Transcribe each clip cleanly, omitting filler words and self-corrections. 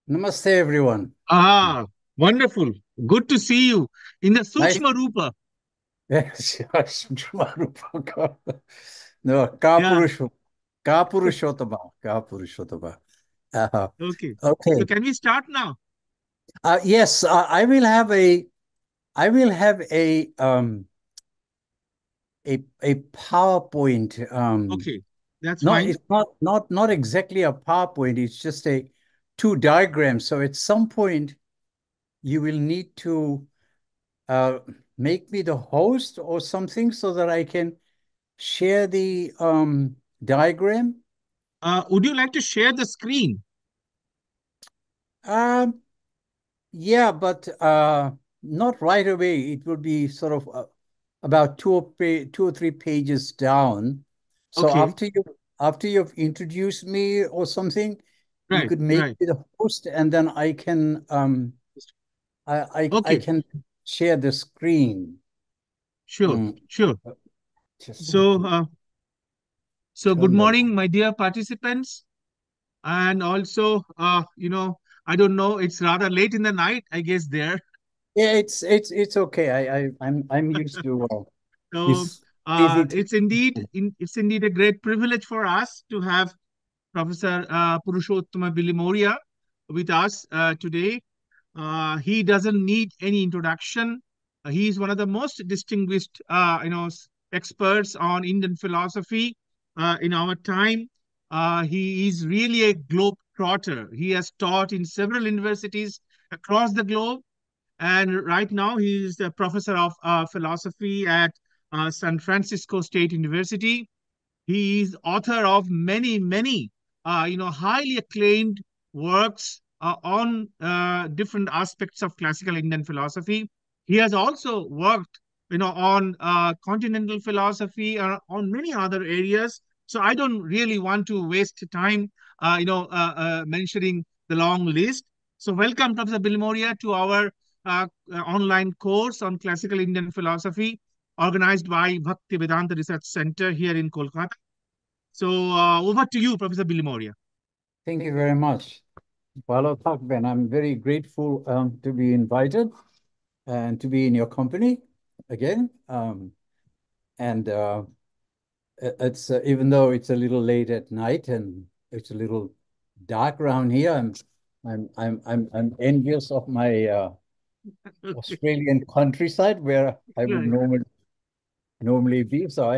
Namaste, everyone. Ah, wonderful. Good to see you in the Nice. Sukshma Rupa. Yes, yes. No, Yeah, Purushottama, Purushottama. Uh, okay. So okay. can we start now? Yes, I will have a PowerPoint. Okay, that's No, fine. it's not exactly a PowerPoint. It's just a two diagrams. So at some point, you will need to uh, make me the host or something so that I can share the diagram? Would you like to share the screen? Um, yeah, but not right away. It will be sort of about two or three pages down. So Okay, after you've introduced me or something, you right, could make right. me the host, and then I can I Okay, can share the screen. sure, Mm, sure. just have So, to good turn the. morning, my dear participants. And also, I don't know, it's rather late in the night, I guess there. Yeah, it's okay. I'm used to So, this easy. it's indeed a great privilege for us to have Professor Purushottama Bilimoria with us today. He doesn't need any introduction. He is one of the most distinguished, experts on Indian philosophy in our time. He is really a globe trotter. He has taught in several universities across the globe, and right now he is the professor of philosophy at San Francisco State University. He is author of many, highly acclaimed works on different aspects of classical Indian philosophy. He has also worked, on continental philosophy, on many other areas. So I don't really want to waste time, mentioning the long list. So welcome, Professor Bilimoria, to our online course on classical Indian philosophy organized by Bhakti Vedanta Research Center here in Kolkata. So over to you, Professor Bilimoria. Thank you very much. Well, Ben, I'm very grateful to be invited and to be in your company again. And it's even though it's a little late at night and it's a little dark around here, I'm envious of my Okay, Australian countryside where I would right. normally be. So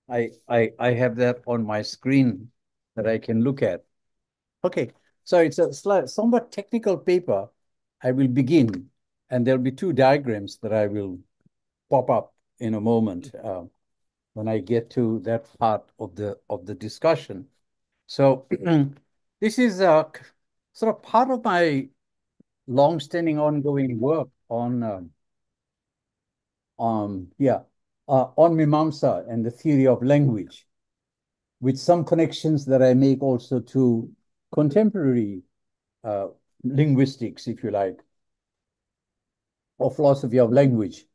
I have that on my screen that I can look at. Okay, so it's a somewhat technical paper. I will begin, and there'll be two diagrams that I will pop up in a moment when I get to that part of the discussion. So this is sort of part of my long-standing ongoing work on Mimāṁsā and the theory of language, with some connections that I make also to contemporary uh, linguistics, if you like, or philosophy of language.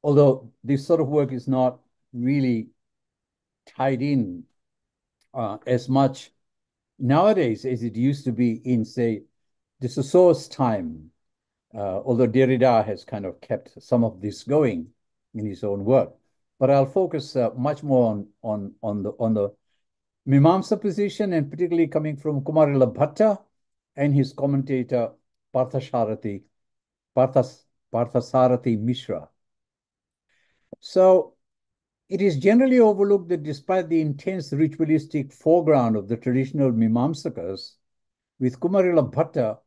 Although this sort of work is not really tied in as much nowadays as it used to be in, say, the Saussure time, although Derrida has kind of kept some of this going in his own work. But I'll focus much more on the Mimāṁsā position, and particularly coming from Kumarila Bhatta and his commentator Parthasarathi, Parthas, Parthasarathi Mishra. So it is generally overlooked that despite the intense ritualistic foreground of the traditional Mimamsakas, with Kumarila Bhatta,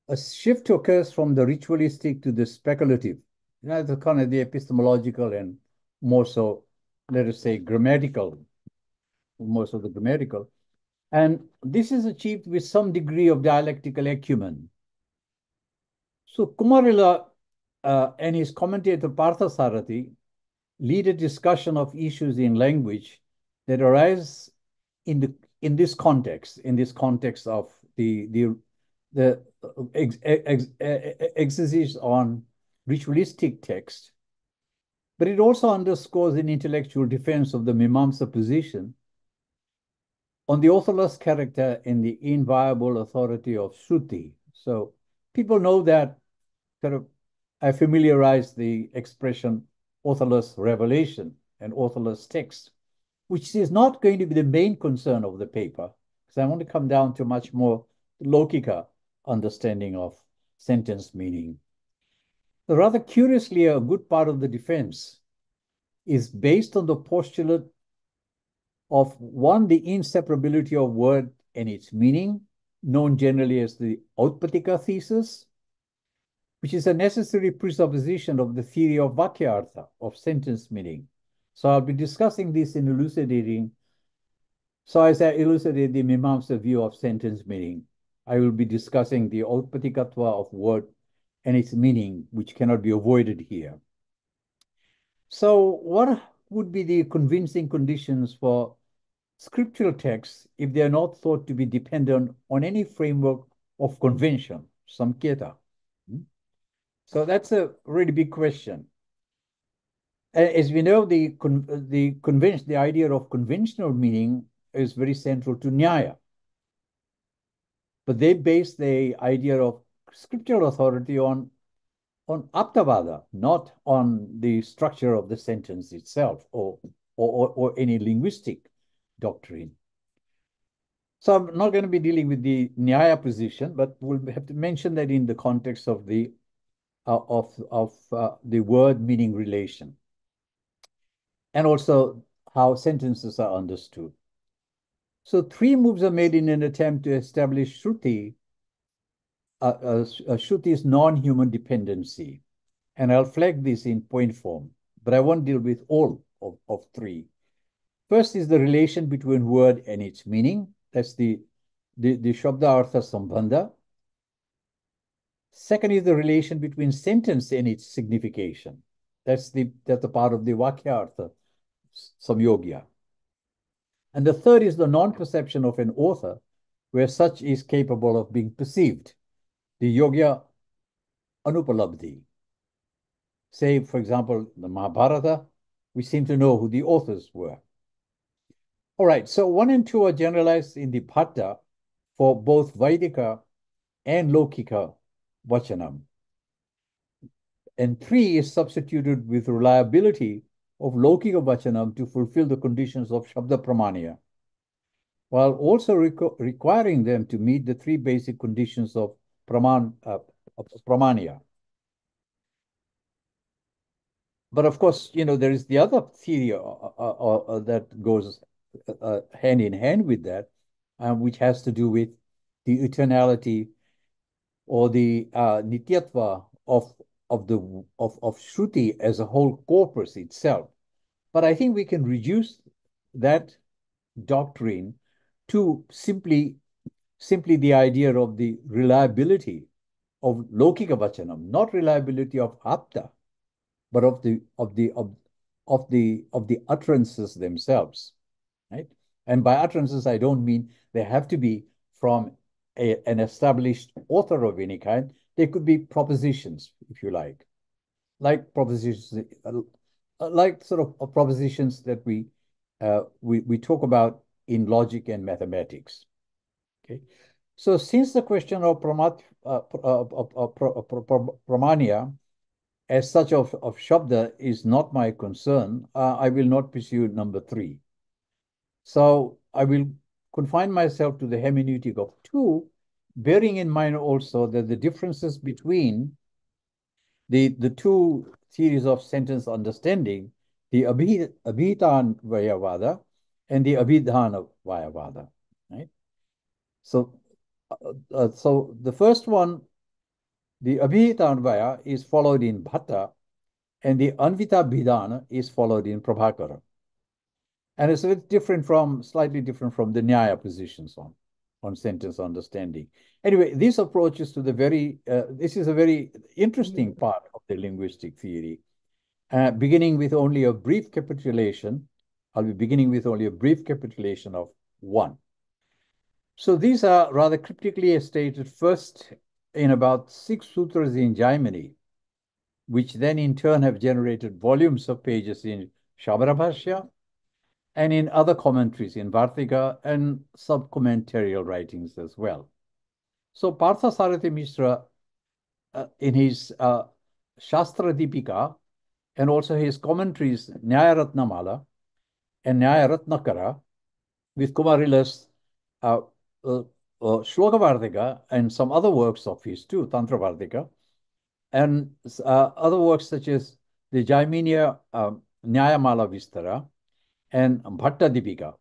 a shift occurs from the ritualistic to the speculative. The kind of the epistemological and more so, let us say, grammatical, most of the grammatical. And this is achieved with some degree of dialectical acumen. So Kumarila and his commentator Parthasarathi lead a discussion of issues in language that arise in the in this context of the exercise on ritualistic text, but it also underscores an intellectual defense of the Mimamsa position on the authorless character and the inviolable authority of Shruti. So people know that sort of I familiarized the expression authorless revelation and authorless text, which is not going to be the main concern of the paper, because I want to come down to much more Lokika understanding of sentence meaning. But rather curiously, a good part of the defense is based on the postulate of one, the inseparability of word and its meaning, known generally as the Autpatika thesis, which is a necessary presupposition of the theory of Vakyartha, of sentence meaning. So I'll be discussing this in elucidating. So as I elucidate the Mimāṁsā view of sentence meaning, I will be discussing the Autpatikatva of word and its meaning, which cannot be avoided here. So what would be the convincing conditions for scriptural texts if they are not thought to be dependent on any framework of convention, samketa? So that's a really big question. As we know, the idea of conventional meaning is very central to Nyaya. But they base the idea of scriptural authority on Aptavada, not on the structure of the sentence itself or any linguistic doctrine. So I'm not going to be dealing with the Nyaya position, but we'll have to mention that in the context of the word-meaning relation, and also how sentences are understood. So 3 moves are made in an attempt to establish Shruti, Shruti's non-human dependency. And I'll flag this in point form, but I won't deal with all of 3. First is the relation between word and its meaning. That's the Shabda Artha Sambandha. Second is the relation between sentence and its signification. That's the part of the Vakyartha Samyogya. And the third is the non-perception of an author, where such is capable of being perceived, the Yogya Anupalabdhi. Say, for example, the Mahabharata, we seem to know who the authors were. All right, so 1 and 2 are generalized in the Bhatta for both Vaidika and Lokika Vachanam. And 3 is substituted with reliability of Lokika Vachanam to fulfill the conditions of Sabda Pramana, while also requiring them to meet the 3 basic conditions of Pramanya. But of course, there is the other theory that goes hand in hand with that, which has to do with the eternality or the nityatva of Shruti as a whole corpus itself. But I think we can reduce that doctrine to simply the idea of the reliability of Lokika Vachanam, not reliability of Apta, but of the utterances themselves, right? And by utterances, I don't mean they have to be from an established author of any kind. They could be propositions, if you like propositions, like sort of propositions that we talk about in logic and mathematics. Okay, so since the question of pramanya as such of Shabda is not my concern, I will not pursue number 3. So I will confine myself to the hermeneutic of 2, bearing in mind also that the differences between the 2 theories of sentence understanding, the Abhitan Vayavada and the Abhidhana Vayavada, right? So the first one, the Abhitanvaya is followed in Bhatta, and the Anvita Bhidana is followed in Prabhakara. And it's a bit slightly different from the Nyaya positions on sentence understanding. Anyway, this approach is to this is a very interesting part of the linguistic theory, beginning with only a brief capitulation. I'll be beginning with only a brief capitulation of 1. So these are rather cryptically stated first in about 6 sutras in Jaimini, which then in turn have generated volumes of pages in Shabda Bhashya, and in other commentaries in Vartika and sub-commentarial writings as well. So Parthasarathi Mishra, in his Shastra Deepika and also his commentaries Nyaya-Ratnamala and Nyaya-Ratnakara with Kumarila's Shloka Vartika and some other works of his too, Tantra Vartika, and other works such as the Jaiminiya Nyayamala Vistara and Bhatta Deepika,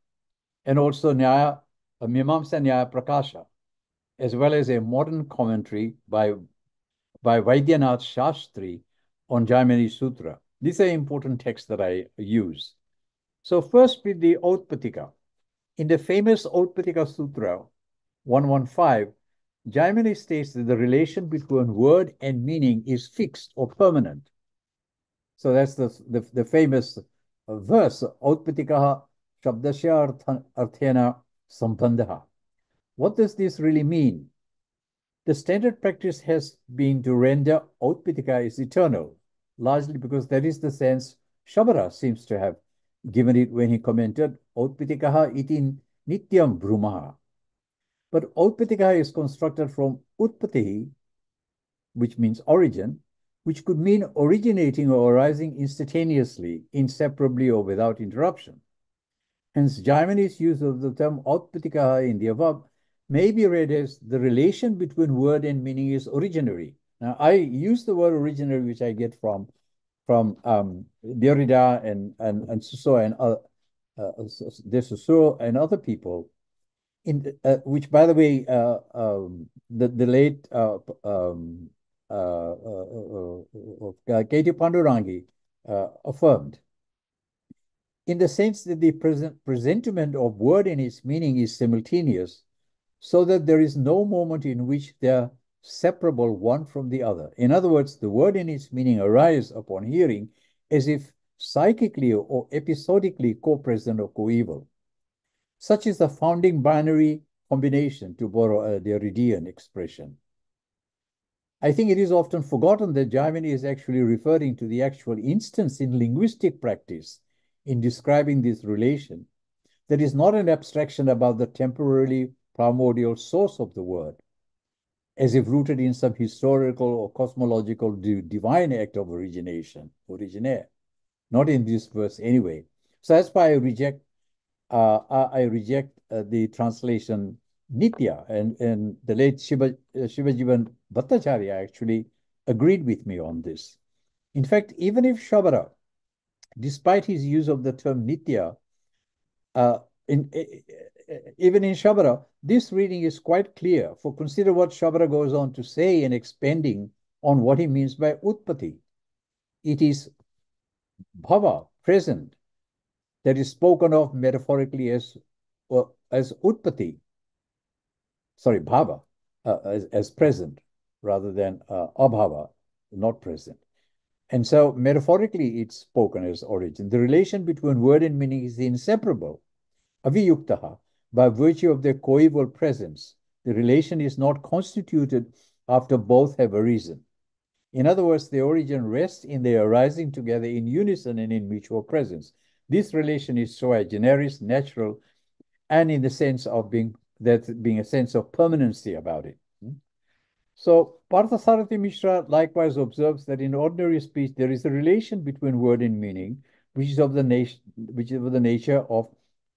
and also Mimāṁsā Nyaya Prakasha, as well as a modern commentary by Vaidyanath Shastri on Jaimini Sutra. These are important texts that I use. So first with the Autpatika. In the famous Autpatika Sutra 115, Jaimini states that the relation between word and meaning is fixed or permanent. So that's the famous verse, Autpatikaha Śābdasya Arthena Sambandha. What does this really mean? The standard practice has been to render Autpatika is eternal, largely because that is the sense Shabara seems to have given it when he commented, Autpatikaha iti nityam brumaha. But Autpatika is constructed from Utpatihi, which means origin, which could mean originating or arising instantaneously, inseparably, or without interruption. Hence, Jaimini's use of the term Autpatika in the above may be read as the relation between word and meaning is originary. Now, I use the word originary, which I get from Derrida and Suso and De Saussure and other people, which, by the way, the late K.T. Pandurangi affirmed, in the sense that the presentment of word and its meaning is simultaneous, so that there is no moment in which they are separable one from the other. In other words, the word and its meaning arise upon hearing as if psychically or episodically co-present or co-eval. Such is the founding binary combination, to borrow a Derridean expression. I think it is often forgotten that Jaimini is actually referring to the actual instance in linguistic practice in describing this relation that is not an abstraction about the temporarily primordial source of the word, as if rooted in some historical or cosmological divine act of origination, originaire. Not in this verse anyway. So that's why I reject the translation Nitya, and the late Shivajivan Bhattacharya actually agreed with me on this. In fact, even if Shabara, despite his use of the term Nitya, even in Shabara, this reading is quite clear, for consider what Shabara goes on to say in expanding on what he means by Utpati. It is bhava, present, that is spoken of metaphorically as Utpati. Sorry, bhava, as present, rather than abhava, not present. And so metaphorically, it's spoken as origin. The relation between word and meaning is inseparable. Aviyuktaha, by virtue of their coeval presence, the relation is not constituted after both have arisen. In other words, the origin rests in their arising together in unison and in mutual presence. This relation is sui generis, natural, and in the sense of being a sense of permanency about it. So Parthasarathi Mishra likewise observes that in ordinary speech there is a relation between word and meaning, which is of the nature of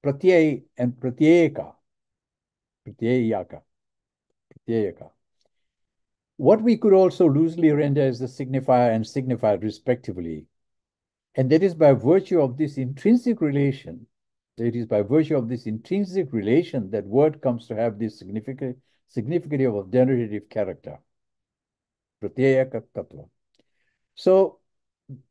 pratyaya and pratyayaka. What we could also loosely render as the signifier and signified respectively. And that is by virtue of this intrinsic relation, that word comes to have this significant of generative character. Pratyayaka tattva. So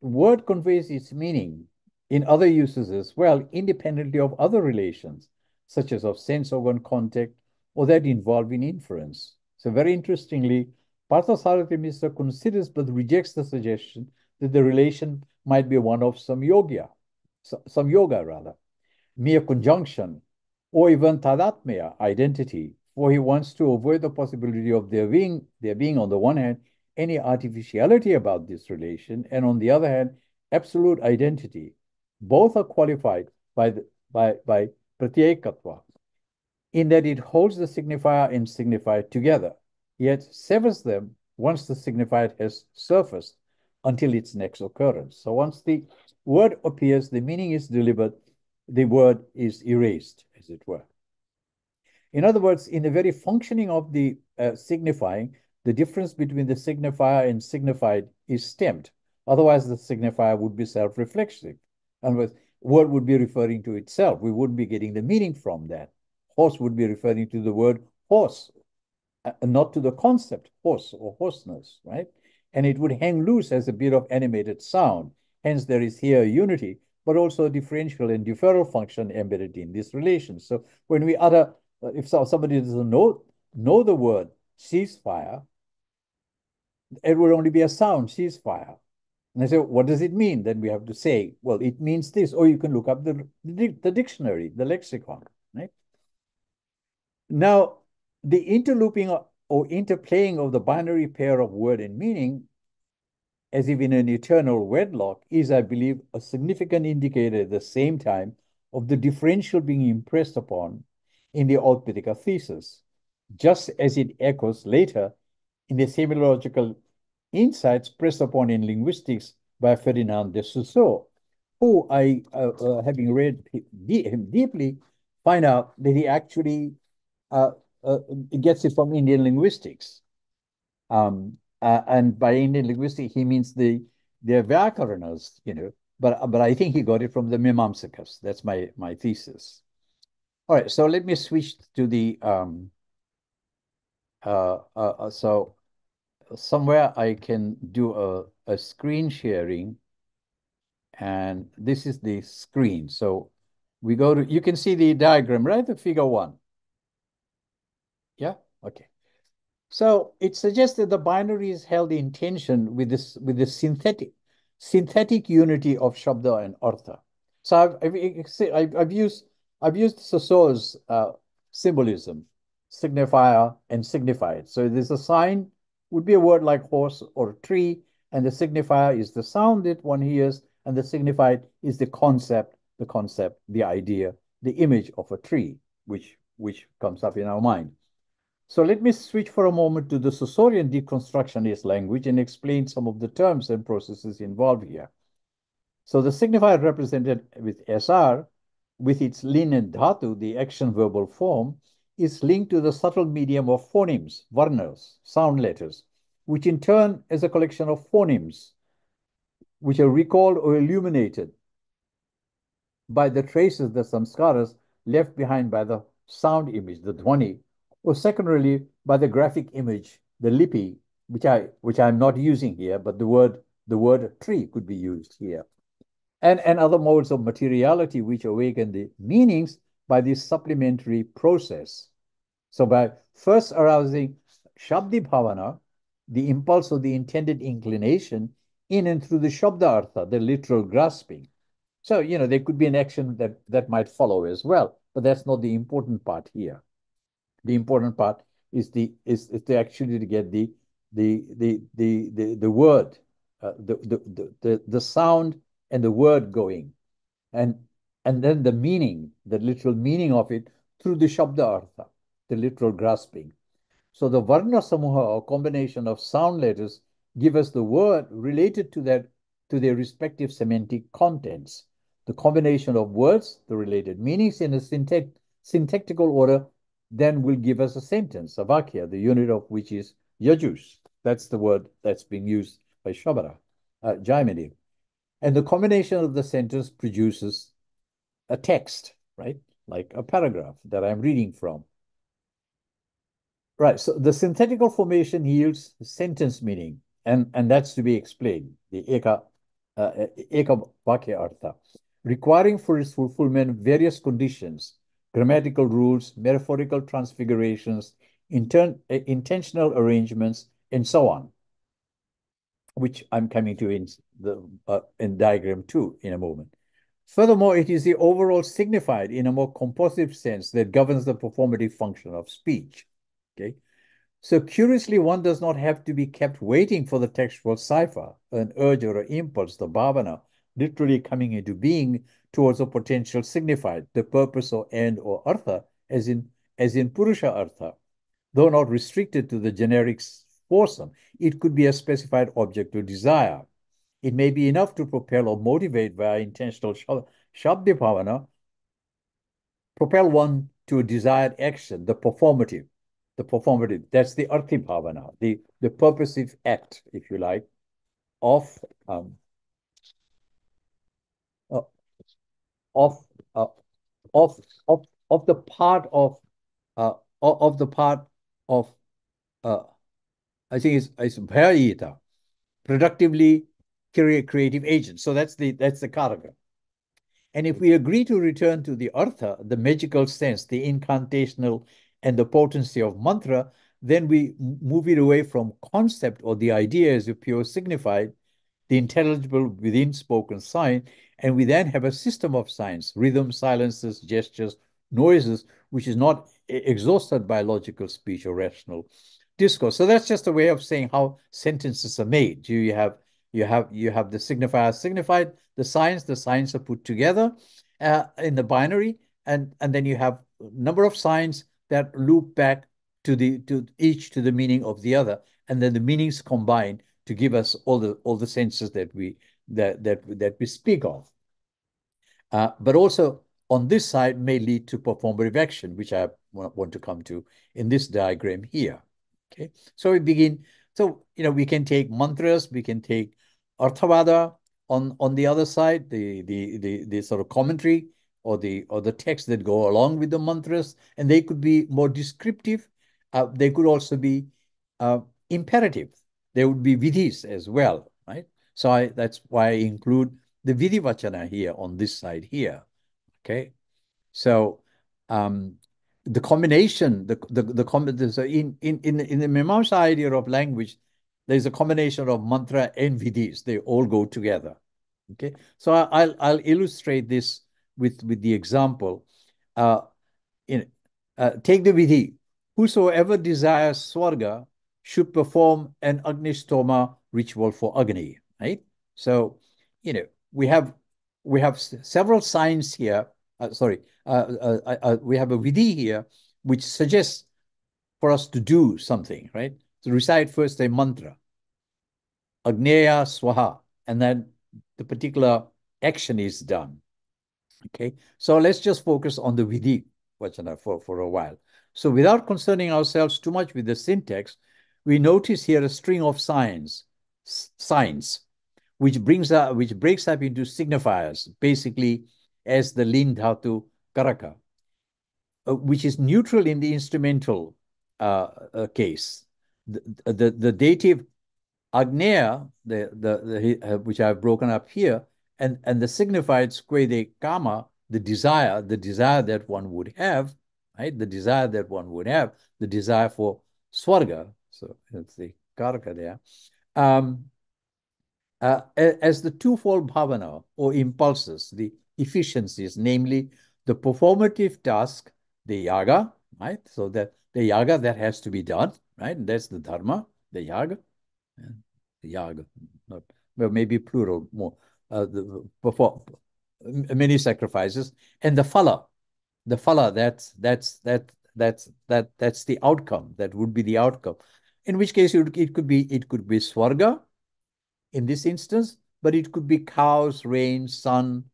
word conveys its meaning in other uses as well, independently of other relations, such as of sense organ contact or that involving inference. So very interestingly, Parthasarathi Mishra considers but rejects the suggestion that the relation might be one of some yoga, mere conjunction, or even tadatmaya, identity, for he wants to avoid the possibility of there being on the one hand, any artificiality about this relation, and on the other hand, absolute identity. Both are qualified by by pratyekatva, in that it holds the signifier and signified together, yet severs them once the signified has surfaced until its next occurrence. So once the word appears, the meaning is delivered, the word is erased, as it were. In other words, in the very functioning of the signifying, the difference between the signifier and signified is stemmed. Otherwise, the signifier would be self-reflexive. In other words, word would be referring to itself. We wouldn't be getting the meaning from that. Horse would be referring to the word horse, not to the concept horse or hoarseness, right? And it would hang loose as a bit of animated sound. Hence, there is here unity, but also a differential and deferral function embedded in this relation. So when we utter, if somebody doesn't know the word ceasefire, it would only be a sound, ceasefire. And I say, what does it mean? Then we have to say, well, it means this, or you can look up the dictionary, the lexicon, right? Now, the interlooping or interplaying of the binary pair of word and meaning, as if in an eternal wedlock, is, I believe, a significant indicator at the same time of the differential being impressed upon in the Authentica thesis, just as it echoes later in the semiological insights pressed upon in linguistics by Ferdinand de Saussure, who I, having read him deeply, find out that he actually gets it from Indian linguistics. And by Indian linguistics, he means the Vyakaranas, but I think he got it from the Mimāṁsakas. That's my thesis. All right, so let me switch to the so somewhere I can do a screen sharing, and this is the screen. So we go to, you can see the diagram, right? The figure 1. Yeah, okay. So it suggests that the binary is held in tension with the synthetic unity of Shabda and Artha. So I've used Saussure's symbolism, signifier and signified. So there's a sign would be a word like horse or tree, and the signifier is the sound that one hears, and the signified is the concept, the idea, the image of a tree, which comes up in our mind. So let me switch for a moment to the Saussurean deconstructionist language and explain some of the terms and processes involved here. So the signifier represented with SR, with its lin and dhatu, the action verbal form, is linked to the subtle medium of phonemes, varnas, sound letters, which in turn is a collection of phonemes, which are recalled or illuminated by the traces, the samskaras, left behind by the sound image, the dhwani, or secondarily by the graphic image, the lipi, which I'm not using here, but the word tree could be used here. And other modes of materiality which awaken the meanings by this supplementary process. So by first arousing Shabdi Bhavana, the impulse of the intended inclination, in and through the Shabda Artha, the literal grasping. So, there could be an action that might follow as well, but that's not the important part here. The important part is to actually to get the word, the sound and the word going, and then the meaning, the literal meaning of it through the Shabda Artha, the literal grasping. So the Varna Samuha, or combination of sound letters, give us the word related to their respective semantic contents. The combination of words, the related meanings in a syntactical order, then will give us a sentence, a vakya, the unit of which is yajus. That's the word that's being used by Shabara, Jaimini. And the combination of the sentence produces a text, right? Like a paragraph that I'm reading from. Right, so the synthetical formation yields sentence meaning, and that's to be explained, the eka vakya artha, requiring for its fulfillment various conditions, grammatical rules, metaphorical transfigurations, intentional arrangements, and so on, which I'm coming to in diagram 2 in a moment. Furthermore, it is the overall signified in a more compositive sense that governs the performative function of speech. Okay. So curiously, one does not have to be kept waiting for the textual cipher, an urge or an impulse, the bhavana, literally coming into being towards a potential signified, the purpose or end or artha, as in Purusha artha, though not restricted to the generic foursome. It could be a specified object of desire. It may be enough to propel or motivate via intentional Sabda Pramana, propel one to a desired action, the performative. That's the arthi bhavana, the purposive act, if you like, of uh, of uh, of of the part of the part of I think it's bhayita, productively creative agent. So that's the karaka. And if we agree to return to the artha, the magical sense, the incantational and the potency of mantra, then we move it away from concept or the idea as a pure signified, the intelligible within spoken sign, and we then have a system of signs, rhythm, silences, gestures, noises, which is not exhausted by logical speech or rational discourse. So that's just a way of saying how sentences are made. You have the signifier signified, the signs are put together in the binary, and then you have a number of signs that loop back to each to the meaning of the other, and then the meanings combine to give us all the senses that we speak of. But also on this side may lead to performative action, which I want to come to in this diagram here. Okay, so we begin. So we can take mantras, we can take Arthavada on the other side, the sort of commentary or the text that go along with the mantras, and they could be more descriptive. They could also be imperative. There would be vidhis as well, right? So that's why I include the vidhi vachana here on this side here. Okay, so the combination, so in the Mimāṁsā idea of language, there's a combination of mantra and vidhis. They all go together. Okay, so I'll illustrate this with the example. Take the vidhi. Whosoever desires swarga should perform an Agnistoma ritual for Agni. Right. So we have several signs here. We have a vidhi here which suggests for us to do something, right? To recite first a mantra, Agneya Swaha, and then the particular action is done. Okay, so let's just focus on the vidhi vachana for a while. So without concerning ourselves too much with the syntax, we notice here a string of signs, which breaks up into signifiers, basically as the lin dhatu karaka, which is neutral in the instrumental case. The dative agneya, which I've broken up here, and the signified squede kama, the desire that one would have, right? The desire that one would have, the desire for swarga. So that's the karaka there. As the twofold bhavana or impulses, the efficiencies, namely the performative task, the yaga, right? So that the yaga that has to be done, right? And that's the dharma, the yaga, not, well, maybe plural more. Perform many sacrifices, and the phala, that's the outcome. That would be the outcome. In which case, it could be swarga in this instance, but it could be cows, rain, sun,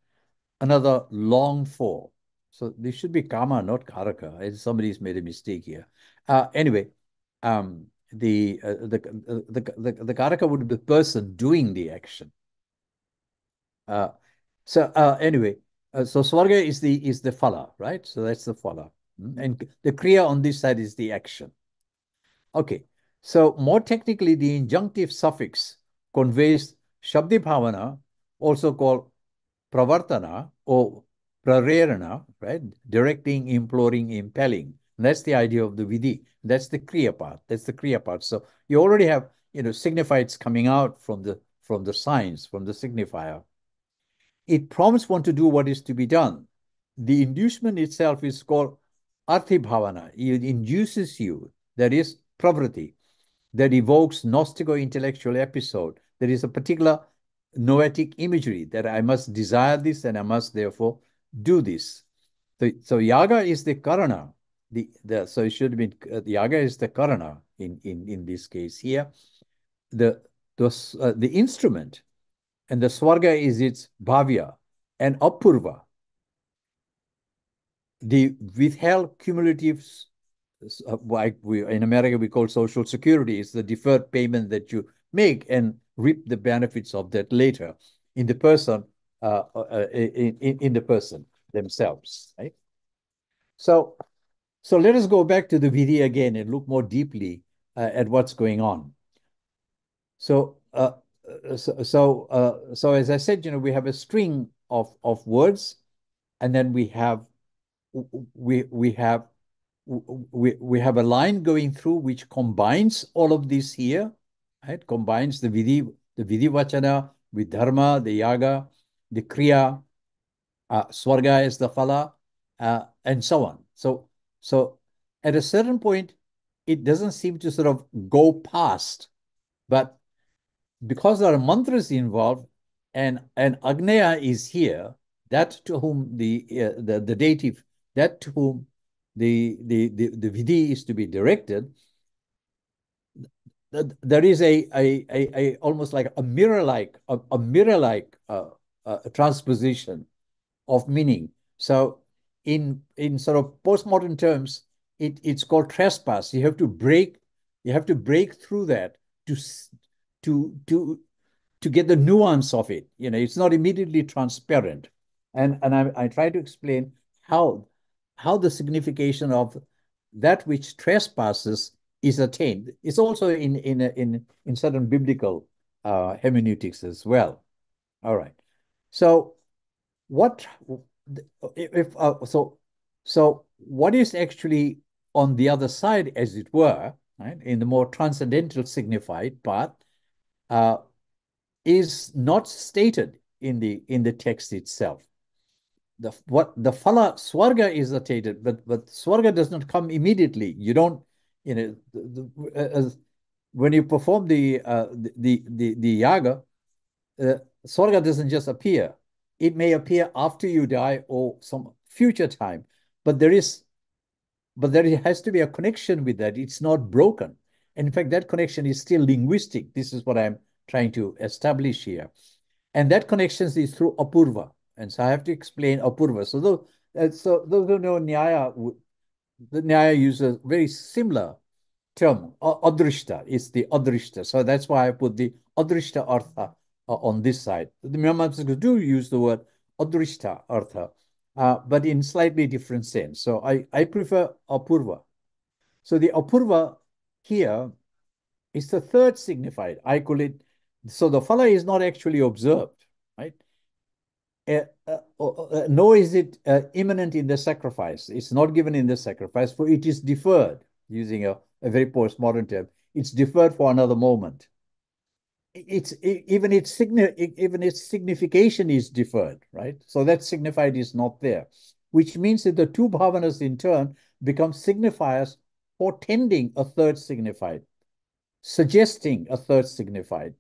another longed for. So this should be kama, not karaka. Somebody's made a mistake here. Anyway, the karaka would be the person doing the action. Anyway, so swarga is the phala, right? So that's the phala, and the kriya on this side is the action. Okay, so more technically, the injunctive suffix conveys Shabda Pramana, also called pravartana or prarerana, right? Directing, imploring, impelling. And that's the idea of the vidhi. That's the kriya part. So you already have signifieds coming out from the signs, from the signifier. It prompts one to do what is to be done. The inducement itself is called arthi bhavana. It induces you, that is pravriti, that evokes gnostic or intellectual episode. There is a particular noetic imagery that I must desire this and I must therefore do this. So yaga is the karana. So it should be yaga is the karana in this case here. The instrument, and the swarga is its bhavya, and apurva, the withheld cumulative, like in America we call Social Security, is the deferred payment that you make and reap the benefits of that later in the person, in the person themselves, right? So let us go back to the vidhi again and look more deeply at what's going on. So as I said, we have a string of words, and then we have a line going through which combines all of this here, right? Combines the vidhi vachana with dharma, the yaga, the kriya, swarga is the phala, and so on. So at a certain point, it doesn't seem to sort of go past, but because there are mantras involved, and Agneya is here, that to whom the deity, that to whom the vidhi is to be directed, there is a almost like a mirror-like transposition of meaning. So in sort of postmodern terms, it's called trespass. You have to break through that to get the nuance of it. It's not immediately transparent. And I try to explain how the signification of that which trespasses is attained. It's also in certain biblical hermeneutics as well. All right. So what if so what is actually on the other side, as it were, right, in the more transcendental signified part, is not stated in the text itself. The phala swarga is stated, but swarga does not come immediately. You don't, when you perform the yaga, swarga doesn't just appear. It may appear after you die or some future time, but there has to be a connection with that. It's not broken. And in fact, that connection is still linguistic. This is what I'm trying to establish here. And that connection is through apurva. And so I have to explain apurva. So those who know Nyaya, the Nyaya uses a very similar term. Adrishta is the adrishta. So that's why I put the adrishta artha on this side. The Mimāṁsas do use the word adrishta artha, but in slightly different sense. So I prefer apurva. So the apurva here is the third signified. I call it, so the phala is not actually observed, right? Nor is it imminent in the sacrifice. It's not given in the sacrifice, for it is deferred, using a very postmodern term. It's deferred for another moment. Even its signification is deferred, right? So that signified is not there, which means that the two bhavanas in turn become signifiers portending a third signified, suggesting a third signified,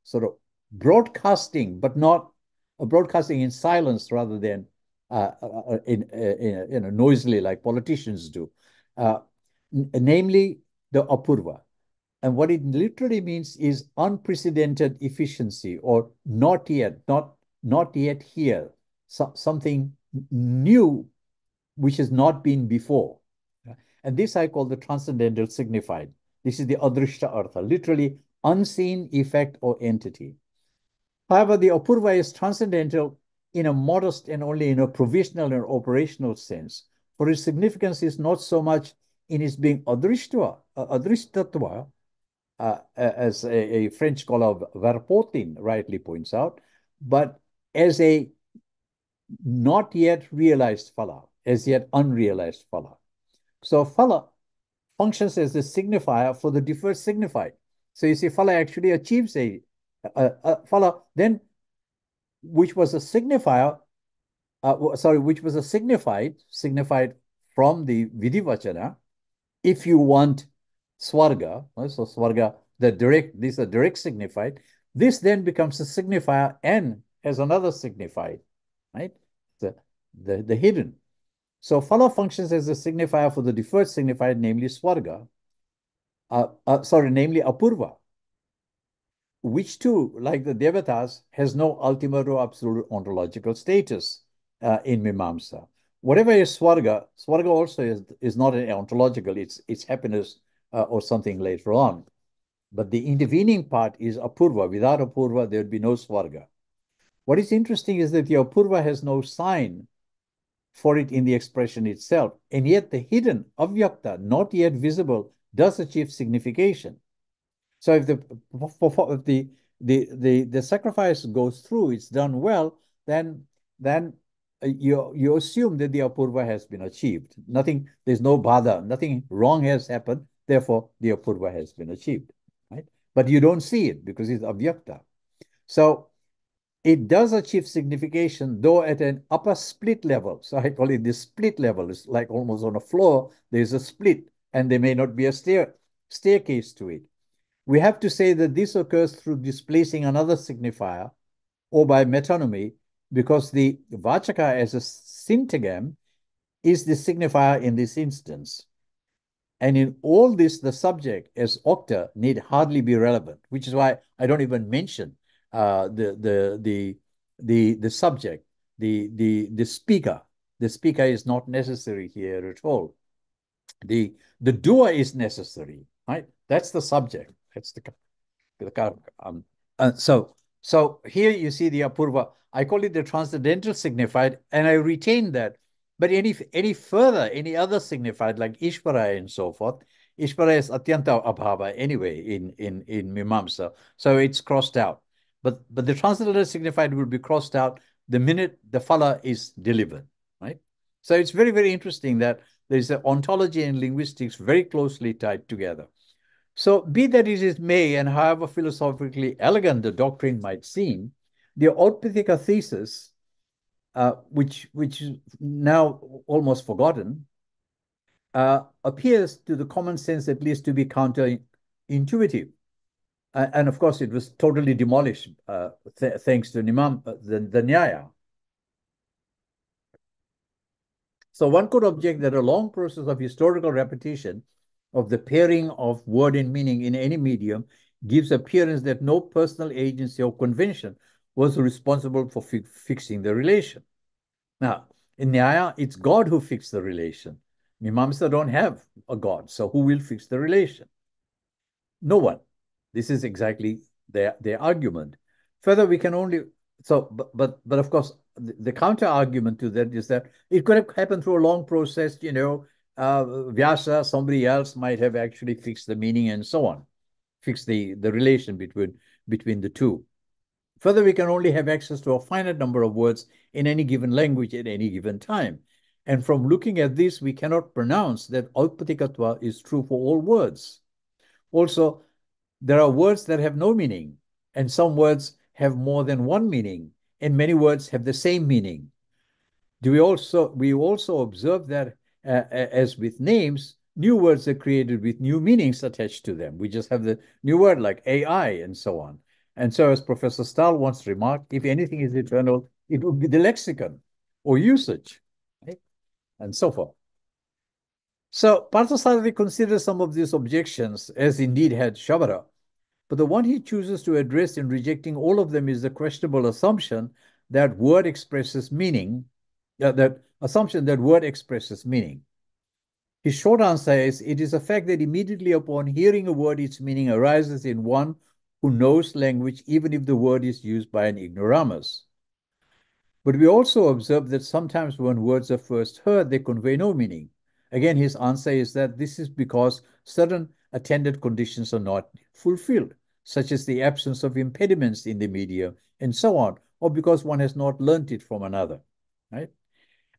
sort of broadcasting, but not broadcasting in silence rather than noisily like politicians do, namely the apurva. And what it literally means is unprecedented efficiency, or not yet here, something new which has not been before. And this I call the transcendental signified. This is the adrishta artha, literally unseen effect or entity. However, the apurva is transcendental in a modest and only in a provisional and operational sense, for its significance is not so much in its being adrishtatva, as a French scholar Verpotin rightly points out, but as a not yet realized phala, as yet unrealized phala. So phala functions as the signifier for the deferred signified. So you see, phala actually achieves a phala, then which was a signifier, which was a signified from the vidivachana. If you want swarga, so swarga, these are direct signified, This then becomes a signifier and has another signified, right? The hidden. So phala functions as a signifier for the deferred signified, namely swarga, namely apurva, which too, like the devatas, has no ultimate or absolute ontological status in Mimāṁsā. Whatever is swarga also is not an ontological, it's happiness or something later on. But the intervening part is apurva. Without apurva, there would be no swarga. What is interesting is that the apurva has no sign for it in the expression itself, and yet the hidden, avyakta, not yet visible, does achieve signification. So if the sacrifice goes through, it's done well, then you assume that the apurva has been achieved. There's no bada, nothing wrong has happened. Therefore, the apurva has been achieved, right? But you don't see it because it's avyakta. So it does achieve signification, though at an upper split level. So I call it the split level. It's like almost on a floor, there's a split, and there may not be a staircase to it. We have to say that this occurs through displacing another signifier or by metonymy, because the vachaka as a syntagm is the signifier in this instance. And in all this, the subject as octa need hardly be relevant, which is why I don't even mention the subject, the speaker. The speaker is not necessary here at all. The doer is necessary, right? That's the subject. That's so here you see the apurva. I call it the transcendental signified, and I retain that. But any other signified like Ishvara and so forth, Ishvara is atyanta abhava anyway in Mimāṁsā, so it's crossed out. But the transcendental signified will be crossed out the minute the phala is delivered, right? So it's very, very interesting that there's an ontology and linguistics very closely tied together. So be that it is may, and however philosophically elegant the doctrine might seem, the Autpithika thesis, which is now almost forgotten, appears to the common sense at least to be counterintuitive. And of course, it was totally demolished thanks to the Nyaya. So one could object that a long process of historical repetition of the pairing of word and meaning in any medium gives appearance that no personal agency or convention was responsible for fixing the relation. Now, in Nyaya, it's God who fixed the relation. Mimāṁsā don't have a God, so who will fix the relation? No one. This is exactly their argument. Further, we can only but of course the counter argument to that is that it could have happened through a long process. Vyasa, somebody else might have actually fixed the meaning and so on, fixed the relation between the two. Further, we can only have access to a finite number of words in any given language at any given time. And from looking at this, we cannot pronounce that Autpatikatva is true for all words. Also, there are words that have no meaning, and some words have more than one meaning, and many words have the same meaning. We also observe that, as with names, new words are created with new meanings attached to them. We just have the new word like AI and so on. And so, as Professor Stahl once remarked, if anything is eternal, it would be the lexicon or usage, right? And so forth. So Parthasarathi considers some of these objections, as indeed had Shabara, but the one he chooses to address in rejecting all of them is the questionable assumption that word expresses meaning, that word expresses meaning. His short answer is, it is a fact that immediately upon hearing a word, its meaning arises in one who knows language, even if the word is used by an ignoramus. But we also observe that sometimes when words are first heard, they convey no meaning. Again, his answer is that this is because certain attendant conditions are not fulfilled, such as the absence of impediments in the medium and so on, or because one has not learnt it from another, right?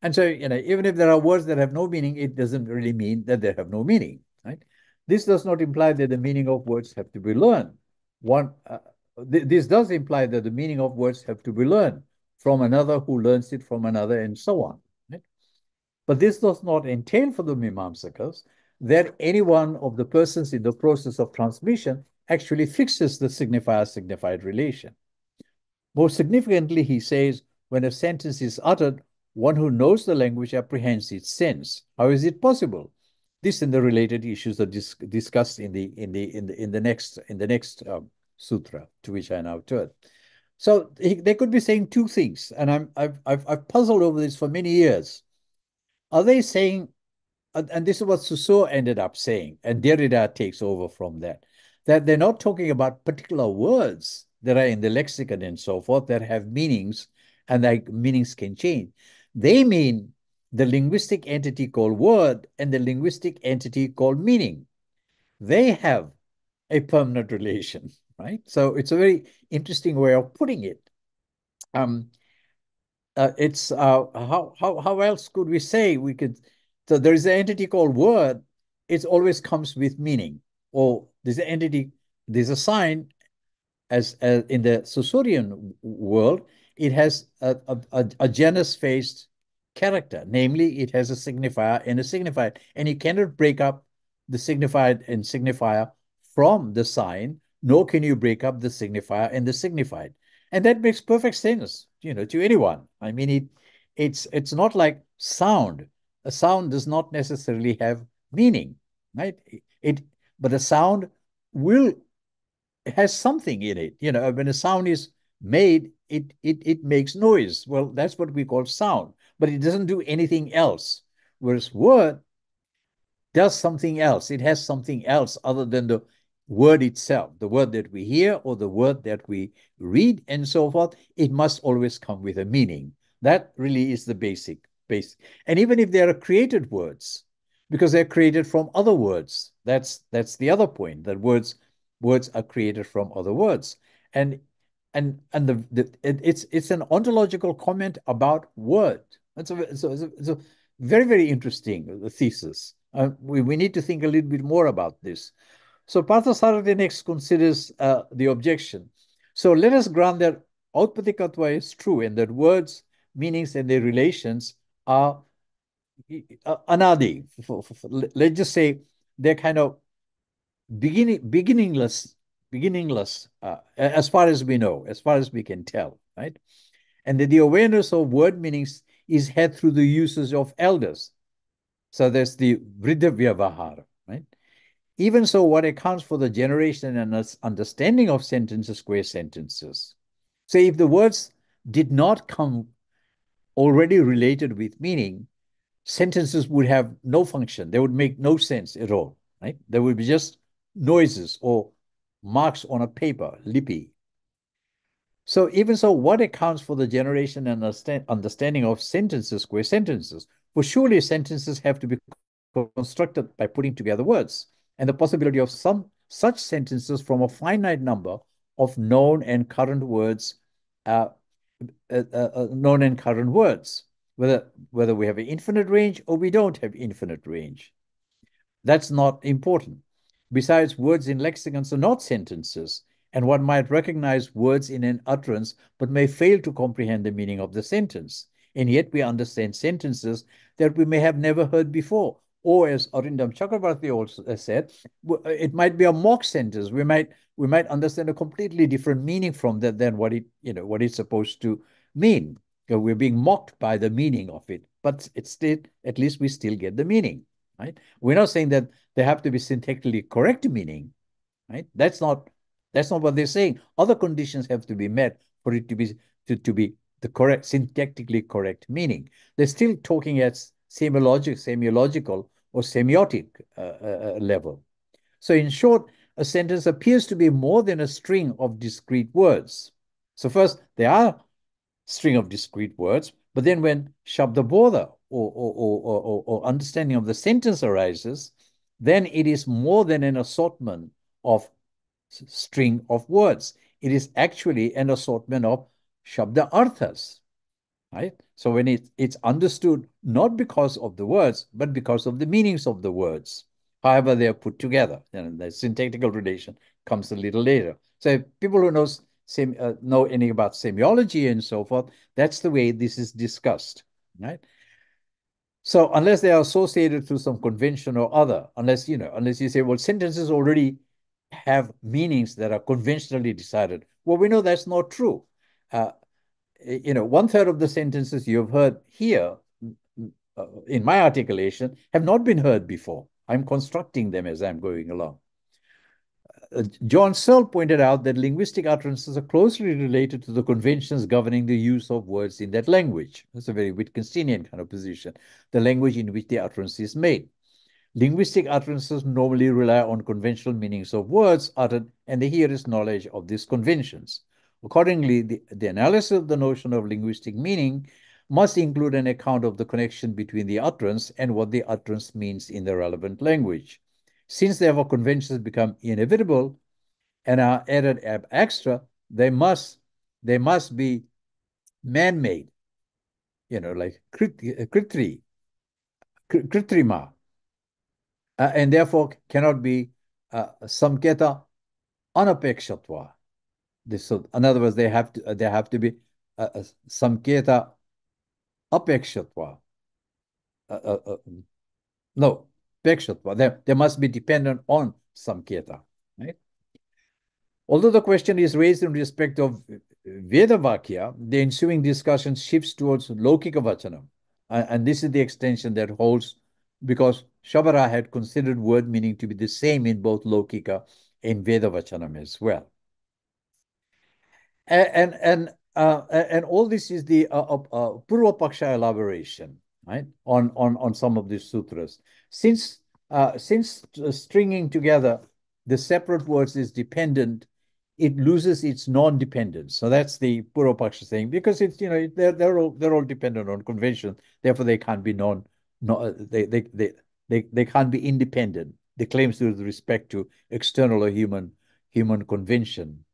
And so, even if there are words that have no meaning, it doesn't really mean that they have no meaning, right? This does not imply that the meaning of words have to be learned. This does imply that the meaning of words have to be learned from another who learns it from another and so on, right? But this does not entail for the Mimāmsakas that any one of the persons in the process of transmission actually fixes the signifier-signified relation. More significantly, he says, when a sentence is uttered, one who knows the language apprehends its sense. How is it possible? This and the related issues are discussed in the next sutra, to which I now turn. So they could be saying two things, and I've puzzled over this for many years. Are they saying, and this is what Rousseau ended up saying, and Derrida takes over from that they're not talking about particular words that are in the lexicon and so forth that have meanings, and that meanings can change. They mean the linguistic entity called word and the linguistic entity called meaning. They have a permanent relation, right? So it's a very interesting way of putting it. It's how else could we say we could? So there is an entity called word. It always comes with meaning. Or there's an entity, there's a sign, as in the Saussurean world, it has a genus-faced character. Namely, it has a signifier and a signified, and you cannot break up the signified and signifier from the sign, nor can you break up the signifier and the signified. And that makes perfect sense, to anyone. I mean, it's not like sound. A sound does not necessarily have meaning, right? But a sound will has something in it. When a sound is made, it makes noise. Well, that's what we call sound, but it doesn't do anything else. Whereas word does something else. It has something else other than the word itself, the word that we hear or the word that we read and so forth. It must always come with a meaning. That really is the basic. And even if they are created words, because they're created from other words, that's the other point, that words are created from other words. And it's an ontological comment about word. It's a very, very interesting thesis. We need to think a little bit more about this. So Parthasarathi next considers the objection. So let us grant that Autpatikatva is true and that words, meanings, and their relations are anadi. Let's just say they're kind of beginningless, as far as we know, as far as we can tell, right? And that the awareness of word meanings is had through the uses of elders. So there's the Vriddha Vyavahara, right? Even so, what accounts for the generation and understanding of sentences, square sentences. So if the words did not come already related with meaning, sentences would have no function. They would make no sense at all, right? They would be just noises or marks on a paper, lipi. So even so, what accounts for the generation and understanding of sentences, square sentences? For surely sentences have to be constructed by putting together words, and the possibility of some such sentences from a finite number of known and current words, whether we have an infinite range or we don't have infinite range. That's not important. Besides, words in lexicons are not sentences, and one might recognize words in an utterance, but may fail to comprehend the meaning of the sentence. And yet we understand sentences that we may have never heard before. Or as Arindam Chakrabarti also said, it might be a mock sentence. We might understand a completely different meaning from that than what it's supposed to mean. We're being mocked by the meaning of it, but at least we still get the meaning, right? We're not saying that there have to be syntactically correct meaning, right? That's not what they're saying. Other conditions have to be met for it to be the correct, syntactically correct meaning. They're still talking at semiological or semiotic level. So in short, a sentence appears to be more than a string of discrete words. So first, there are string of discrete words, but then when Śābdabodha or understanding of the sentence arises, then it is more than an assortment of string of words. It is actually an assortment of Shabda Arthas, right? So when it's understood not because of the words, but because of the meanings of the words, however they are put together. And the syntactical relation comes a little later. So people who know anything about semiology and so forth, that's the way this is discussed, right? So unless they are associated through some convention or other, unless you say, well, sentences already have meanings that are conventionally decided. Well, we know that's not true. One third of the sentences you've heard here in my articulation have not been heard before. I'm constructing them as I'm going along. John Searle pointed out that linguistic utterances are closely related to the conventions governing the use of words in that language. That's a very Wittgensteinian kind of position, the language in which the utterance is made. Linguistic utterances normally rely on conventional meanings of words uttered, and the hearer's knowledge of these conventions. Accordingly, the analysis of the notion of linguistic meaning must include an account of the connection between the utterance and what the utterance means in the relevant language. Since therefore conventions become inevitable and are added ab extra, they must be man-made, like kritrima, and therefore cannot be samketa anapekshatva. So, in other words, they have to be samketa apekshatva. No, pekshatva. They must be dependent on samketa, right? Although the question is raised in respect of Vedavakya, the ensuing discussion shifts towards Lokika Vachanam. And this is the extension that holds because Shabara had considered word meaning to be the same in both Lokika and Vedavachanam as well. And all this is the Purva Paksha elaboration, right, on some of these sutras. Since stringing together the separate words is dependent, it loses its non-dependence. So that's the Purva Paksha saying, because it's they're all dependent on convention, therefore they can't be they can't be independent. The claims with respect to external or human convention.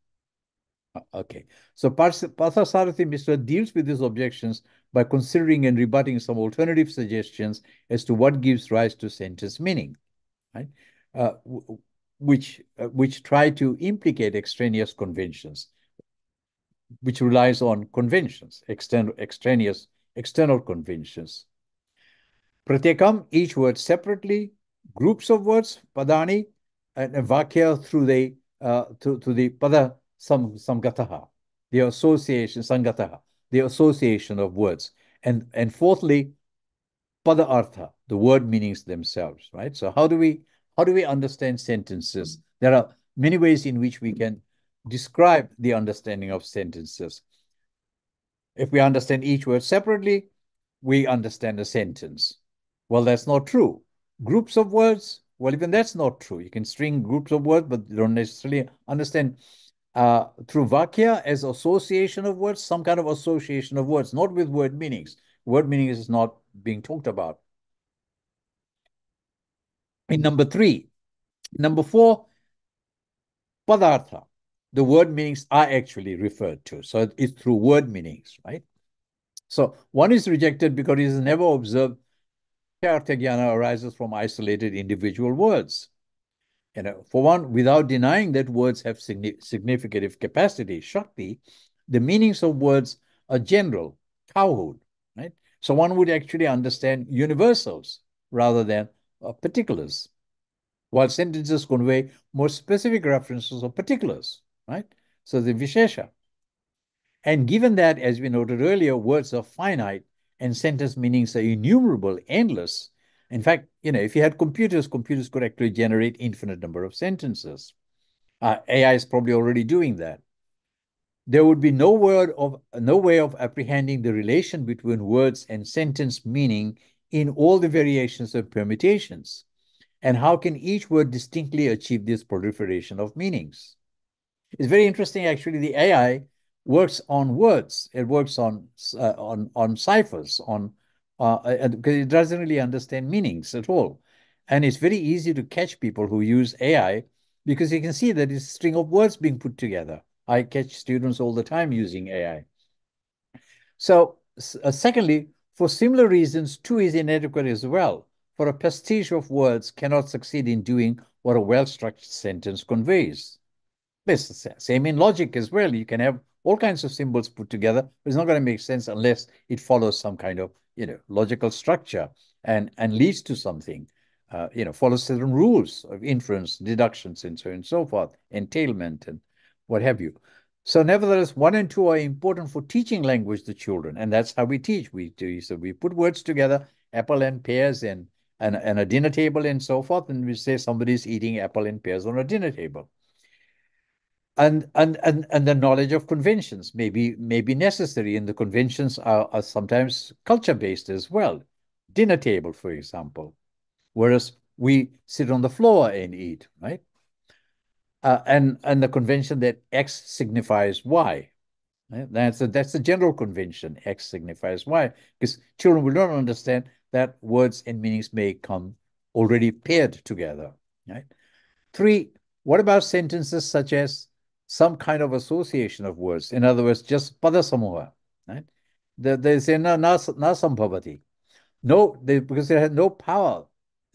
Okay, so Parthasarathi Mishra deals with these objections by considering and rebutting some alternative suggestions as to what gives rise to sentence meaning, right? Which try to implicate extraneous conventions, which relies on conventions, external conventions. Pratyekam, each word separately, groups of words, padani, and vakya through the pada samgataha, the association, sangataha, the association of words. And fourthly, pada artha, the word meanings themselves, right? So how do we understand sentences? There are many ways in which we can describe the understanding of sentences. If we understand each word separately, we understand a sentence. Well, that's not true. Groups of words, well, even that's not true. You can string groups of words, but you don't necessarily understand through vakya as association of words, some kind of association of words, not with word meanings. Word meaning is not being talked about. In number 4, padartha. The word meanings are actually referred to. So it's through word meanings, right? So one is rejected because it is never observed Artha Jnana arises from isolated individual words. For one, without denying that words have significative capacity, Shakti, the meanings of words are general, cowhood, right? So one would actually understand universals rather than particulars, while sentences convey more specific references or particulars, right? So the Vishesha. And given that, as we noted earlier, words are finite and sentence meanings are innumerable, endless. In fact, if you had computers could actually generate infinite number of sentences. AI is probably already doing that. There would be no way of apprehending the relation between words and sentence meaning in all the variations and permutations. And how can each word distinctly achieve this proliferation of meanings? It's very interesting, actually. The AI works on words. It works on ciphers, because it doesn't really understand meanings at all. And it's very easy to catch people who use AI because you can see that it's a string of words being put together. I catch students all the time using AI. So, secondly, for similar reasons, 2 is inadequate as well. For a pastiche of words cannot succeed in doing what a well-structured sentence conveys. It's the same in logic as well. You can have all kinds of symbols put together, but it's not going to make sense unless it follows some kind of logical structure and leads to something. follows certain rules of inference, deductions, and so on and so forth, entailment, and what have you. So nevertheless, 1 and 2 are important for teaching language to children, and that's how we teach. So we put words together, apple and pears, and a dinner table, and so forth, and we say somebody's eating apple and pears on a dinner table. And the knowledge of conventions may be necessary, and the conventions are sometimes culture-based as well. Dinner table, for example, whereas we sit on the floor and eat, right? And the convention that X signifies Y. Right? That's the general convention. X signifies Y, because children will not understand that words and meanings may come already paired together. Right? 3, what about sentences such as some kind of association of words? In other words, just padasamuha. Right? They say na sambhavati. No, because it has no power.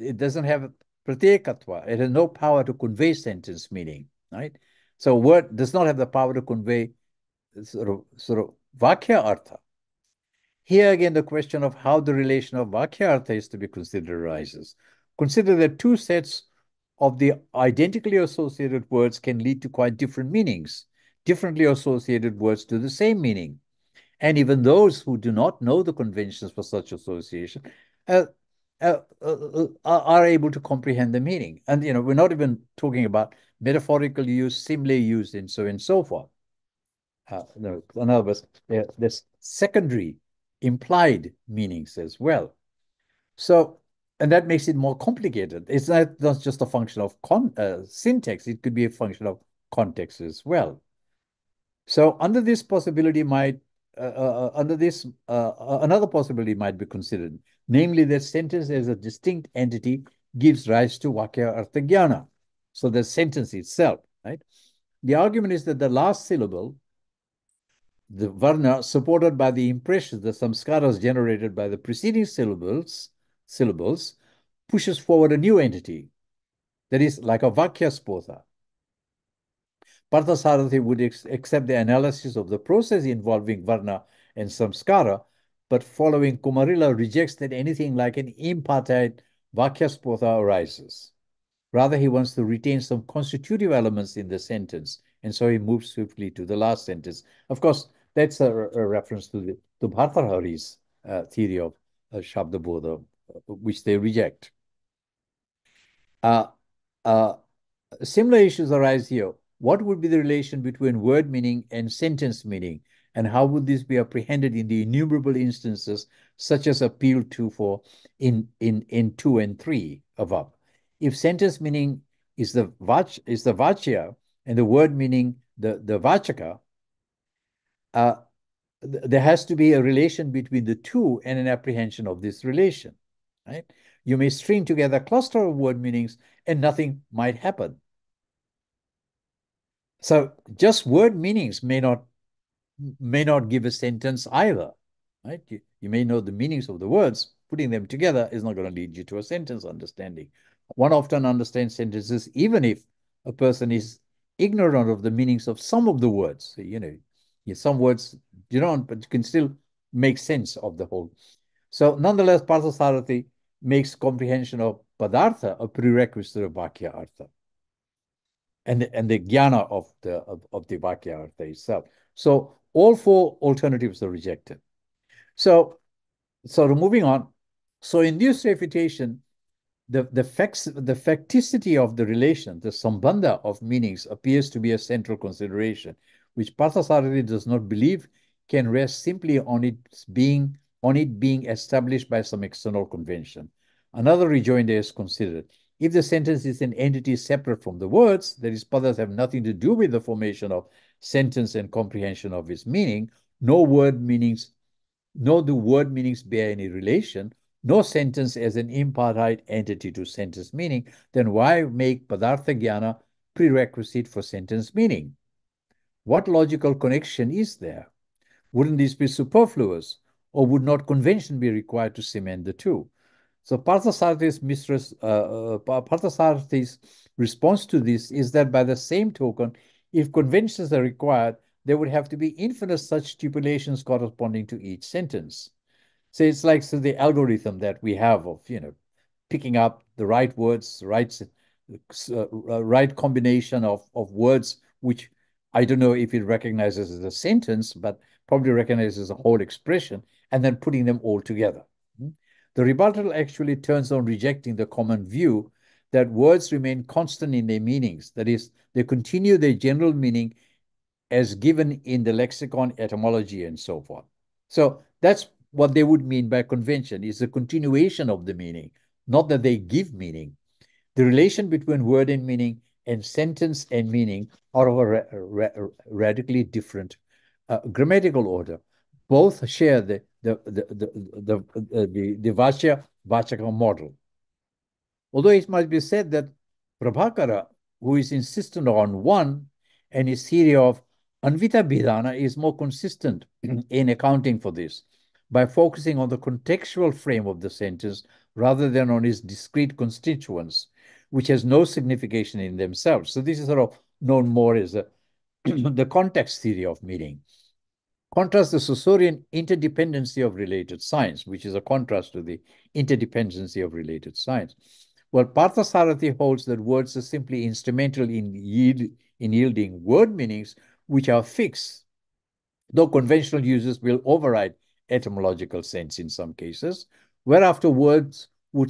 It doesn't have pratyekatva. It has no power to convey sentence meaning, right? So word does not have the power to convey sort of vakya artha. Here again, the question of how the relation of vakya artha is to be considered arises. Consider that 2 sets of the identically associated words can lead to quite different meanings. Differently associated words to the same meaning. And even those who do not know the conventions for such association are able to comprehend the meaning. And, we're not even talking about metaphorical use, simile use, and so forth. In other words, there's secondary implied meanings as well. So, and that makes it more complicated. It's not just a function of syntax. It could be a function of context as well. So under this possibility another possibility might be considered, namely that sentence as a distinct entity gives rise to vakya artha jnana. So the sentence itself, right? The argument is that the last syllable, the varna, supported by the impressions, the samskaras generated by the preceding syllables, pushes forward a new entity. That is like a vakya spotha. Parthasarathi would accept the analysis of the process involving varna and samskara, but following Kumarila rejects that anything like an impartite vakyaspotha arises. Rather, he wants to retain some constitutive elements in the sentence, and so he moves swiftly to the last sentence. Of course, that's a reference to Bhartrhari's theory of Śābdabodha, which they reject. Similar issues arise here. What would be the relation between word meaning and sentence meaning? And how would this be apprehended in the innumerable instances such as appealed to for in 2 and 3 above? If sentence meaning is the vachya and the word meaning the vachaka, there has to be a relation between the two and an apprehension of this relation, right? You may string together a cluster of word meanings and nothing might happen. So just word meanings may not give a sentence either, right? You may know the meanings of the words. Putting them together is not going to lead you to a sentence understanding. One often understands sentences even if a person is ignorant of the meanings of some of the words. Some words you don't, but you can still make sense of the whole. So nonetheless, Parthasarathi makes comprehension of padartha a prerequisite of vakya artha. And the jnana of the vakya artha itself. So all 4 alternatives are rejected. So moving on. So in this refutation, the facticity of the relation, the sambandha of meanings appears to be a central consideration, which Parthasarathi does not believe can rest simply on it being established by some external convention. Another rejoinder is considered. If the sentence is an entity separate from the words, that is, padas have nothing to do with the formation of sentence and comprehension of its meaning, nor do word meanings bear any relation, no sentence as an impartite entity to sentence meaning, then why make padartha jnana prerequisite for sentence meaning? What logical connection is there? Wouldn't this be superfluous, or would not convention be required to cement the two? So Parthasarathi's response to this is that by the same token, if conventions are required, there would have to be infinite such stipulations corresponding to each sentence. So it's like the algorithm that we have of, picking up the right words, right combination of words, which I don't know if it recognizes as a sentence, but probably recognizes a whole expression, and then putting them all together. The rebuttal actually turns on rejecting the common view that words remain constant in their meanings. That is, they continue their general meaning as given in the lexicon, etymology, and so forth. So that's what they would mean by convention, is a continuation of the meaning, not that they give meaning. The relation between word and meaning and sentence and meaning are of a radically different grammatical order. Both share the Vachaka model. Although it must be said that Prabhakara, who is insistent on one, and his theory of Anvita Bhidana is more consistent in accounting for this by focusing on the contextual frame of the sentence rather than on its discrete constituents, which has no signification in themselves. So this is sort of known more as the context theory of meaning. Contrast the Saussurean interdependency of related signs, which is a contrast to the interdependency of related signs. Well, Parthasarathi holds that words are simply instrumental in yielding word meanings which are fixed, though conventional uses will override etymological sense in some cases, whereafter words qua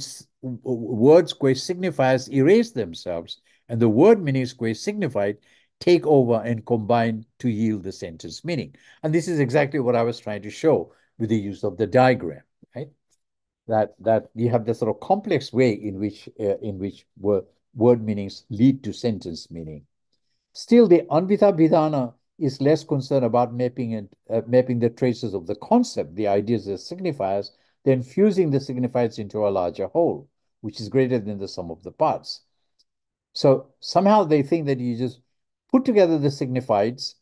signifiers erase themselves, and the word meanings qua signified take over and combine to yield the sentence meaning. And this is exactly what I was trying to show with the use of the diagram, right? That you have this sort of complex way in which word meanings lead to sentence meaning. Still, the Anvita Bhidana is less concerned about mapping the traces of the concept, the ideas as signifiers, than fusing the signifiers into a larger whole, which is greater than the sum of the parts. So somehow they think that you just put together the signifieds,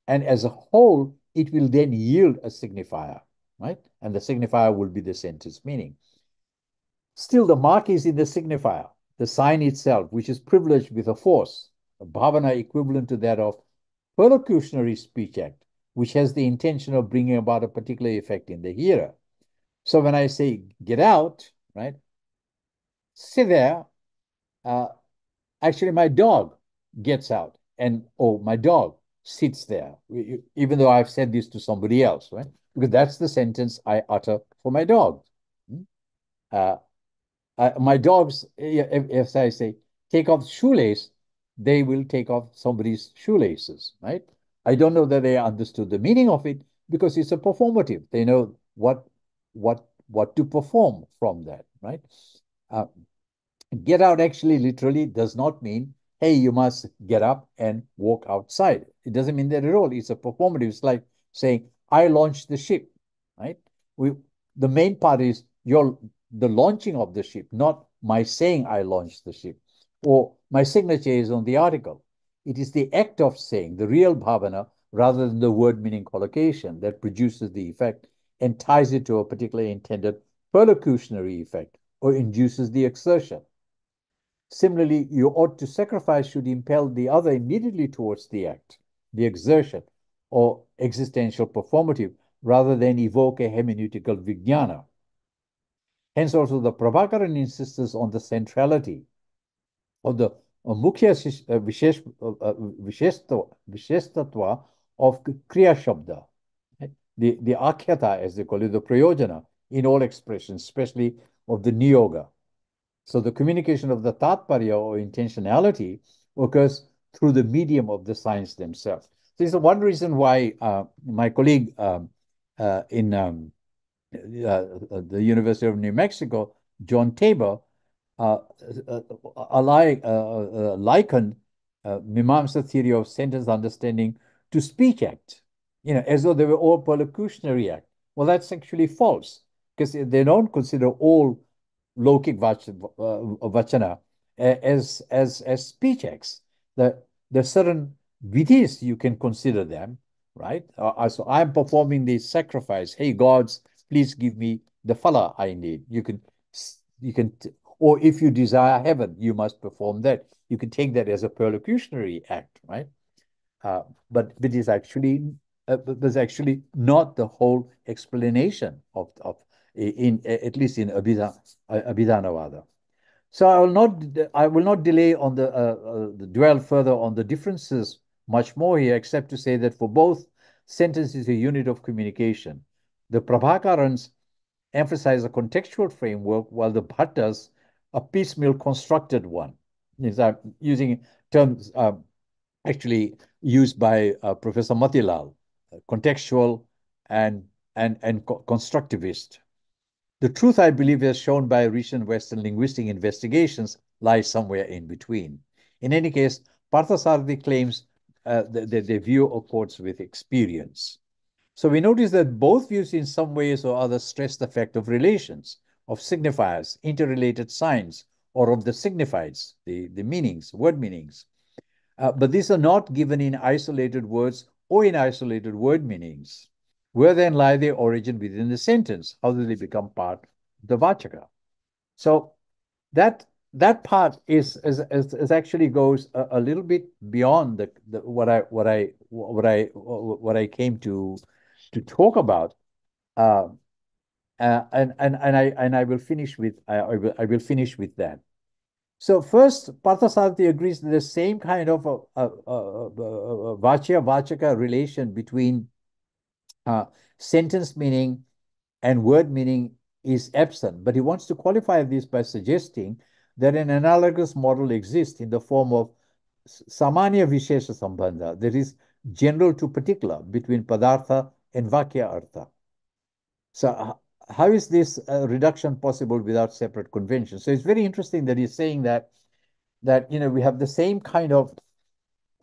and as a whole, it will then yield a signifier, right? And the signifier will be the sentence meaning. Still, the mark is in the signifier, the sign itself, which is privileged with a force, a bhavana equivalent to that of perlocutionary speech act, which has the intention of bringing about a particular effect in the hearer. So when I say get out, right, sit there, actually my dog gets out, and my dog sits there, even though I've said this to somebody else, right? Because that's the sentence I utter for my dog. My dogs, if I say take off shoelace, they will take off somebody's shoelaces, right? I don't know that they understood the meaning of it because it's a performative. They know what to perform from that, right? Get out actually literally does not mean, hey, you must get up and walk outside. It doesn't mean that at all. It's a performative. It's like saying, I launched the ship, right? The main part is the launching of the ship, not my saying I launched the ship, or my signature is on the article. It is the act of saying, the real bhavana, rather than the word meaning collocation that produces the effect and ties it to a particularly intended perlocutionary effect or induces the exertion. Similarly, you ought to sacrifice should impel the other immediately towards the act, the exertion, or existential performative, rather than evoke a hermeneutical vijnana. Hence also the Prabhakaran insists on the centrality of the mukhya visheshtatva of Kriya Shabda, the akhyata, as they call it, the prayojana in all expressions, especially of the niyoga. So the communication of the tatparya or intentionality occurs through the medium of the signs themselves. So this is one reason why my colleague in the University of New Mexico, John Tabor, likened Mimāṁsā theory of sentence understanding to speech act, as though they were all perlocutionary act. Well, that's actually false, because they don't consider all Lokik Vachana as speech acts. There's certain vidhis you can consider them, right? So I'm performing the sacrifice. Hey, gods, please give me the phala I need. You can, or if you desire heaven, you must perform that. You can take that as a perlocutionary act, right? But it is actually there's actually not the whole explanation of at least in Abhidanavada. So I will not delay on dwell further on the differences much more here, except to say that for both, sentence is a unit of communication. The Prabhakarans emphasize a contextual framework, while the Bhattas a piecemeal constructed one. I'm using terms actually used by Professor Matilal, contextual and constructivist. The truth, I believe, as shown by recent Western linguistic investigations, lies somewhere in between. In any case, Parthasarathi claims that their view accords with experience. So we notice that both views in some ways or others stress the fact of relations, of signifiers, interrelated signs, or of the signifieds, the meanings, word meanings. But these are not given in isolated words or in isolated word meanings. Where then lie their origin within the sentence? How do they become part of the Vachaka? So that part is actually goes a little bit beyond what I came to talk about, and I will finish with I will finish with that. So first, Parthasarathi agrees that the same kind of Vachya Vachaka relation between sentence meaning and word meaning is absent, but he wants to qualify this by suggesting that an analogous model exists in the form of Samanya Vishesha Sambandha, that is general to particular between Padartha and Vakya Artha. So how is this reduction possible without separate conventions? So it's very interesting that he's saying that we have the same kind of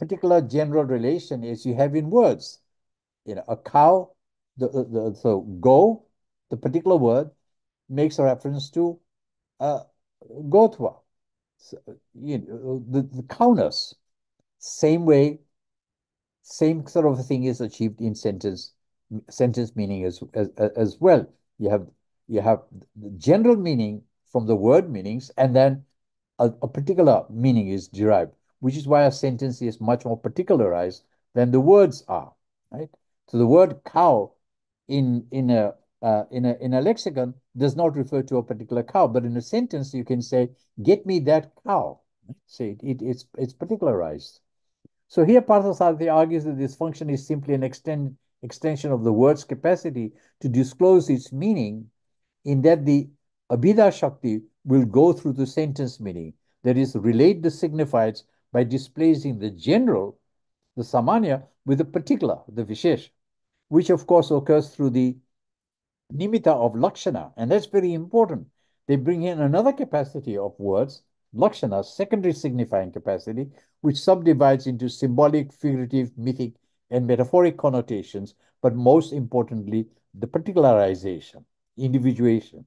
particular general relation as you have in words. A cow, so go, the particular word makes a reference to Gotva, so, the cowness. Same way, same sort of thing is achieved in sentence meaning as well. You have the general meaning from the word meanings, and then a particular meaning is derived, which is why a sentence is much more particularized than the words are, right? So the word cow in a lexicon does not refer to a particular cow, but in a sentence you can say, "Get me that cow." Say it's particularized. So here Parthasarathi argues that this function is simply an extension of the word's capacity to disclose its meaning, in that the Abhida Shakti will go through the sentence meaning, that is, relate the signifieds by displacing the general, the Samanya, with the particular, the Vishesh, which of course occurs through the nimitta of Lakshana, and that's very important. They bring in another capacity of words, Lakshana, secondary signifying capacity, which subdivides into symbolic, figurative, mythic, and metaphoric connotations, but most importantly, the particularization, individuation.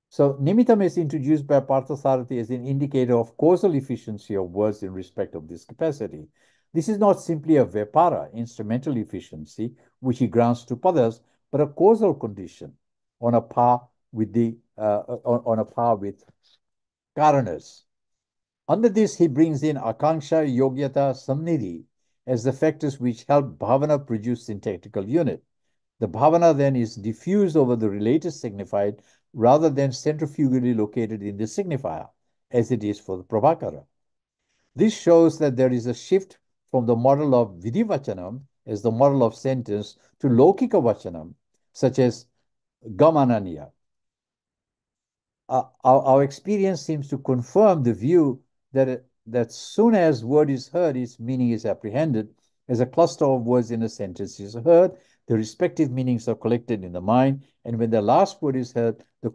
So nimittam is introduced by Parthasarathi as an indicator of causal efficiency of words in respect of this capacity. This is not simply a vyapara, instrumental efficiency, which he grants to padas, but a causal condition on a par with karanas. Under this, he brings in akanksha, yogyata, samnidhi as the factors which help bhavana produce syntactical unit. The bhavana then is diffused over the related signified rather than centrifugally located in the signifier, as it is for the Prabhakara. This shows that there is a shift from the model of vidivachanam as the model of sentence to lokika vachanam, such as gamananiya. Our experience seems to confirm the view that soon as word is heard, its meaning is apprehended. As a cluster of words in a sentence is heard, the respective meanings are collected in the mind, and when the last word is heard, the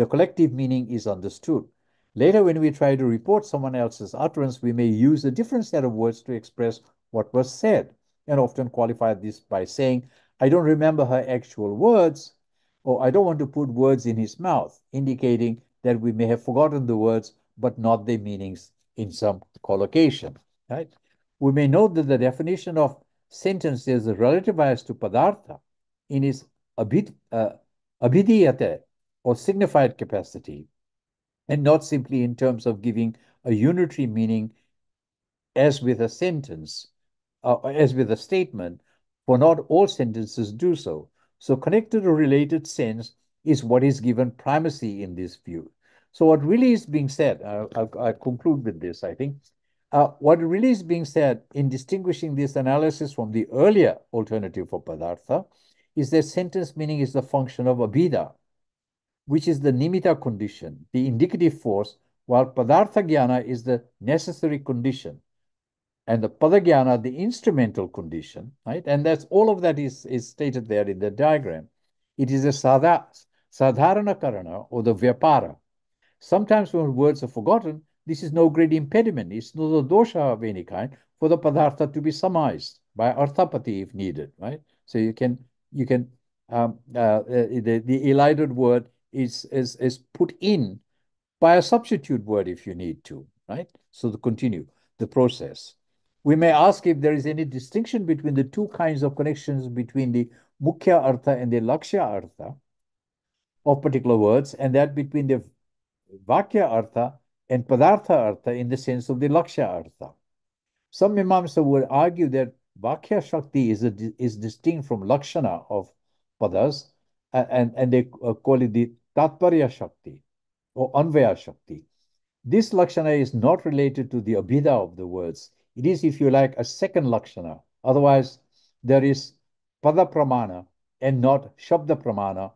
collective meaning is understood. Later, when we try to report someone else's utterance, we may use a different set of words to express what was said, and often qualify this by saying, "I don't remember her actual words," or "I don't want to put words in his mouth," indicating that we may have forgotten the words, but not their meanings in some collocation, right? We may note that the definition of sentence is relativized to padartha in its abhidiyate, or signified capacity, and not simply in terms of giving a unitary meaning as with a sentence, as with a statement, for not all sentences do so. So connected or related sense is what is given primacy in this view. So what really is being said, I'll conclude with this, I think. What really is being said in distinguishing this analysis from the earlier alternative for padartha is that sentence meaning is the function of abhida, which is the nimitta condition, the indicative force, while padartha jnana is the necessary condition, and the padajnana, the instrumental condition, right? And that's all of that is stated there in the diagram. It is a sadharana karana, or the vyapara. Sometimes when words are forgotten, this is no great impediment. It's not a dosha of any kind for the padartha to be summarized by arthapati if needed, right? So you can the elided word is put in by a substitute word if you need to, right? So to continue the process. We may ask if there is any distinction between the two kinds of connections between the mukhya artha and the lakshya artha of particular words, and that between the vakya artha and padartha artha in the sense of the lakshya artha. Some Mimāṁsā would argue that vakya shakti is distinct from lakshana of padas, and they call it the tatparya shakti or anvaya shakti. This lakshana is not related to the abhida of the words. It is, if you like, a second lakshana. Otherwise, there is pada pramana and not Sabda Pramana,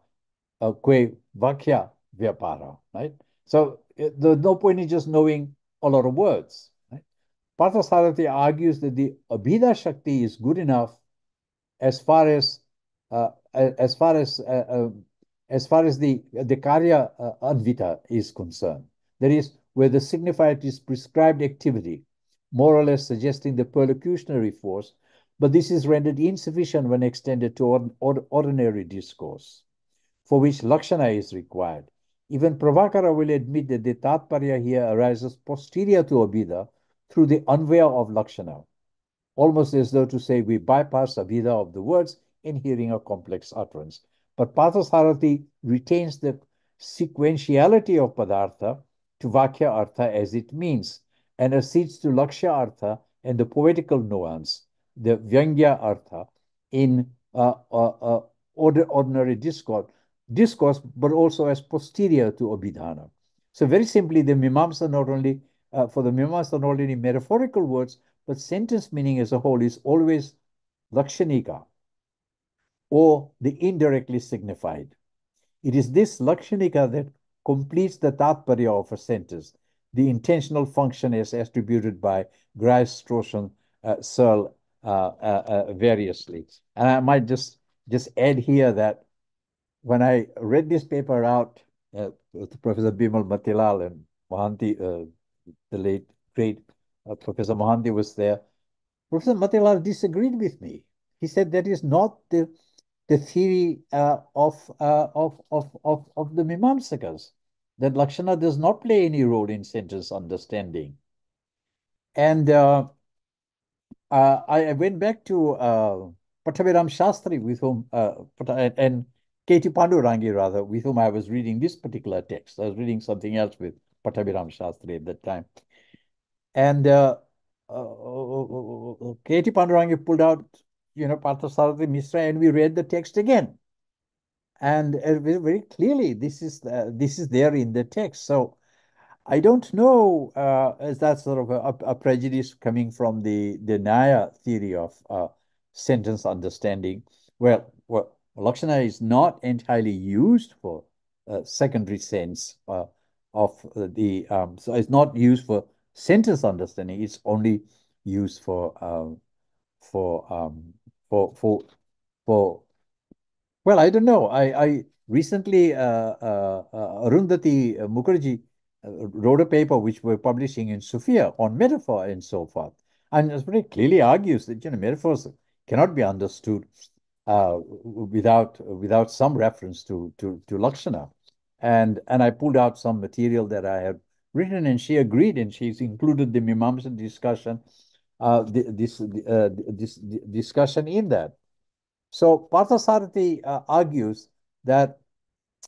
kwe vakya vyapara, right? So there's no point in just knowing a lot of words, right? Parthasarathi argues that the abhida shakti is good enough as far as as far as the karya anvita is concerned. That is, where the signified is prescribed activity, more or less suggesting the perlocutionary force, but this is rendered insufficient when extended to ordinary discourse, for which lakshana is required. Even Pravakara will admit that the tatparya here arises posterior to abhida through the anvaya of lakshana, almost as though to say we bypass abhida of the words in hearing a complex utterance. But Parthasarathi retains the sequentiality of padartha to vakya artha as it means, and accedes to lakshya artha and the poetical nuance, the vyangya artha, in ordinary discourse, but also as posterior to abhidhana. So very simply, the Mimāṁsā not only for the Mimāṁsā not only metaphorical words, but sentence meaning as a whole is always lakshanika, or the indirectly signified. It is this lakshanika that completes the tatparya of a sentence, the intentional function as attributed by Grice, Strawson, Searle variously. And I might just add here that when I read this paper out, Professor Bimal Matilal and Mohanty, the late, great Professor Mohanty was there. Professor Matilal disagreed with me. He said that is not the theory of the Mimamsakas, that Lakshana does not play any role in sentence understanding. And I went back to Pattabhiram Shastri, with whom, and K.T. Pandurangi, rather, with whom I was reading this particular text. I was reading something else with Pattabhiram Shastri at that time. And K.T. Pandurangi pulled out, Parthasarathi Mishra, and we read the text again. And very clearly, this is there in the text. So I don't know, is that sort of a prejudice coming from the Nyaya theory of sentence understanding? Well, Lakshana is not entirely used for secondary sense of the, so it's not used for sentence understanding. It's only used for well, I don't know. I recently Arundhati Mukherjee wrote a paper which we're publishing in Sophia on metaphor and so forth, and it very clearly argues that metaphors cannot be understood without some reference to Lakshana, and I pulled out some material that I had written, and she agreed, and she's included the Mimāṁsā discussion, this discussion in that. So Parthasarathi argues that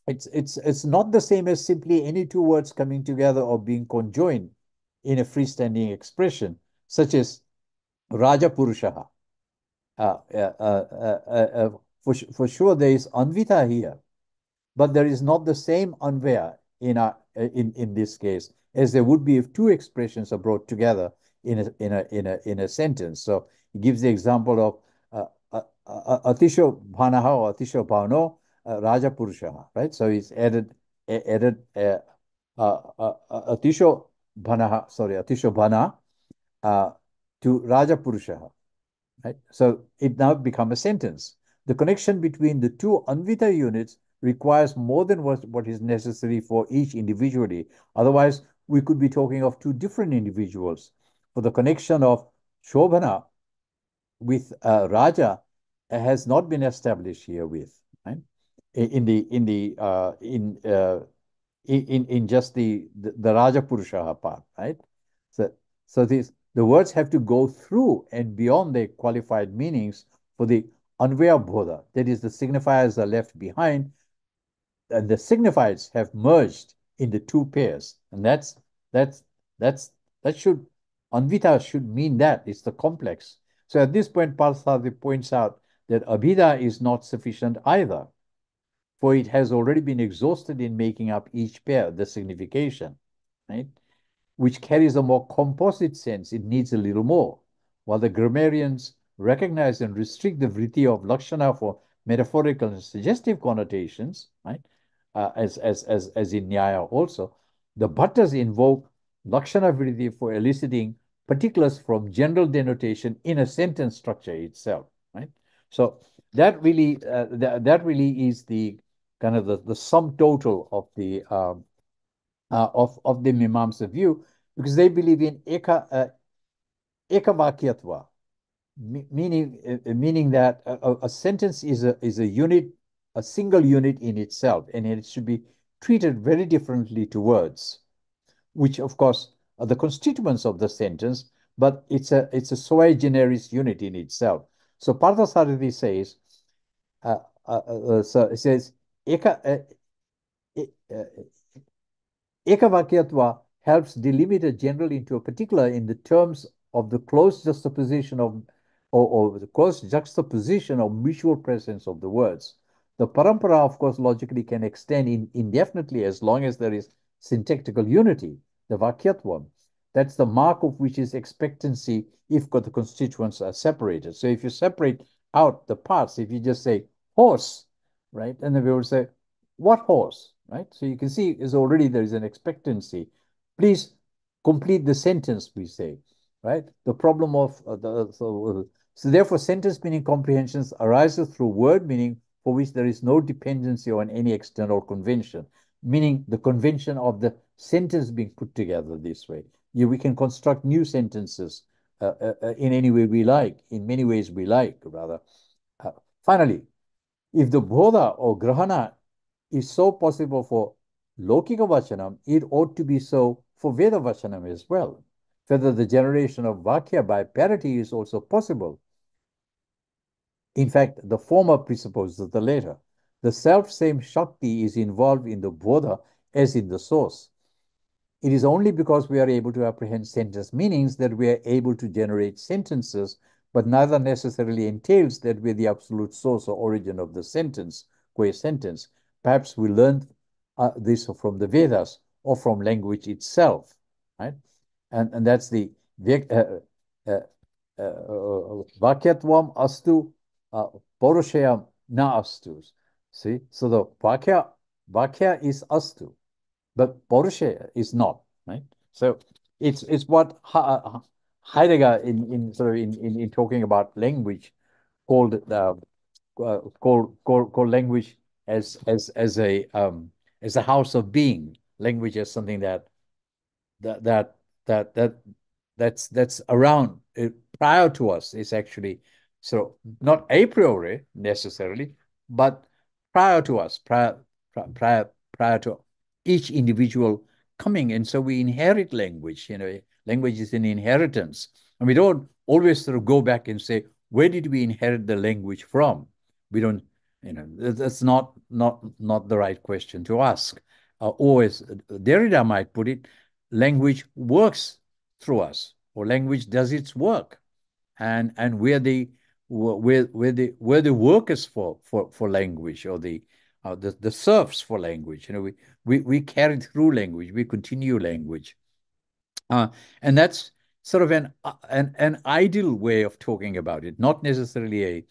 it's not the same as simply any two words coming together or being conjoined in a freestanding expression, such as Raja Purushaha. For sure, there is Anvita here, but there is not the same Anvaya in this case, as there would be if two expressions are brought together in a sentence. So he gives the example of Atisho Bhanaha or Atisho Bhano Raja Purushaha, right? So he's added Atisho Bhanaha, sorry, Atisho Bhana to Raja Purushaha, right? So it now becomes a sentence. The connection between the two Anvita units requires more than what is necessary for each individually. Otherwise, we could be talking of two different individuals. For the connection of Shobhana with Raja has not been established here with, right? In just the Raja Purusha part, right? So the words have to go through and beyond their qualified meanings for the Anvaya Bodha. That is, the signifiers are left behind, and the signifiers have merged in the two pairs. And that should Anvita should mean that it's the complex. So at this point, Parthasarathi points out that Abhida is not sufficient either, for it has already been exhausted in making up each pair, the signification, right? Which carries a more composite sense. It needs a little more. While the grammarians recognize and restrict the vritti of lakshana for metaphorical and suggestive connotations, right? As in Nyaya also, the Bhattas invoke lakshana vritti for eliciting particulars from general denotation in a sentence structure itself, right? So that really is the kind of the sum total of the Mimāṁsā view, because they believe in ekavakyatva, meaning that a sentence is a unit, a single unit in itself, and it should be treated very differently to words, which of course are the constituents of the sentence, but it's a sui generis unit in itself. So Parthasarathi says, so it says, Ekavakyatva helps delimit a general into a particular in the terms of the close juxtaposition or the close juxtaposition of mutual presence of the words. The parampara, of course, logically can extend indefinitely as long as there is syntactical unity, the vakyatvam. That's the mark of which is expectancy if the constituents are separated. So if you separate out the parts, if you just say horse, right, and then we will say, what horse? Right? So you can see is already there is an expectancy. Please complete the sentence, we say, right? The problem of so therefore sentence meaning comprehensions arises through word meaning for which there is no dependency on any external convention, meaning the convention of the sentence being put together this way. We can construct new sentences in any way we like, in many ways we like, rather. Finally, if the bodha or grahana is so possible for Lokika Vachanam, it ought to be so for Veda Vachanam as well. Whether the generation of Vakya by parity is also possible. In fact, the former presupposes the latter. The self-same Shakti is involved in the Bodha as in the source. It is only because we are able to apprehend sentence meanings that we are able to generate sentences, but neither necessarily entails that we are the absolute source or origin of the sentence, qua sentence. Perhaps we learned this from the Vedas or from language itself, right? And that's the Vakyatvam astu Paurushayam na astu. See, so the Vakya is astu, but Paurushaya is not, right? So it's what Heidegger in talking about language called language as a house of being. Language as something that's around prior to us is actually so not a priori necessarily, but prior to us, prior to each individual coming. And so we inherit language. Language is an inheritance, and we don't always sort of go back and say, where did we inherit the language from? We don't. That's not the right question to ask. Or as Derrida might put it, language works through us, or language does its work, and we're the workers for language, or the the serfs for language. We carry through language, we continue language, and that's sort of an ideal way of talking about it, not necessarily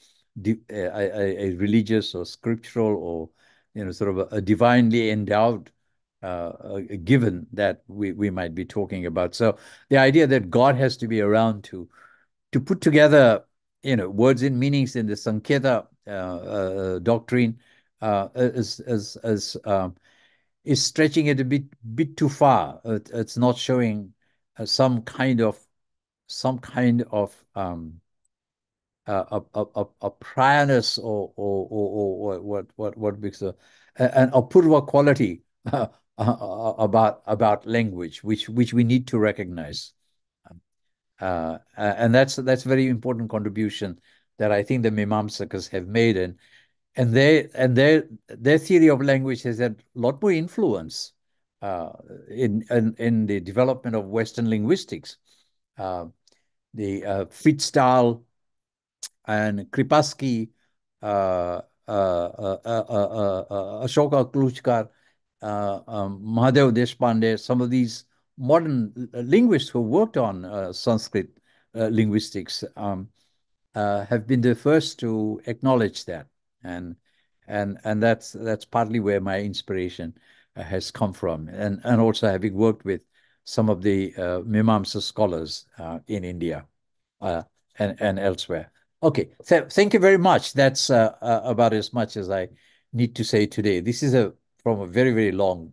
a religious or scriptural or sort of a divinely endowed given that we might be talking about. So the idea that God has to be around to put together words and meanings in the Sanketa doctrine is stretching it a bit too far. It's not showing some kind of a priorness or what makes an apurva quality about language, which we need to recognize. And that's a very important contribution that I think the Mimāmsakas have made, and their theory of language has had a lot more influence in the development of Western linguistics. The Fitzgerald and Kripasky, Ashoka Kluchkar, Mahadev Deshpande, some of these modern linguists who worked on Sanskrit linguistics have been the first to acknowledge that, and that's partly where my inspiration has come from, and also having worked with some of the Mimāṁsā scholars in India and elsewhere. Okay, thank you very much. That's about as much as I need to say today. This is from a very, very long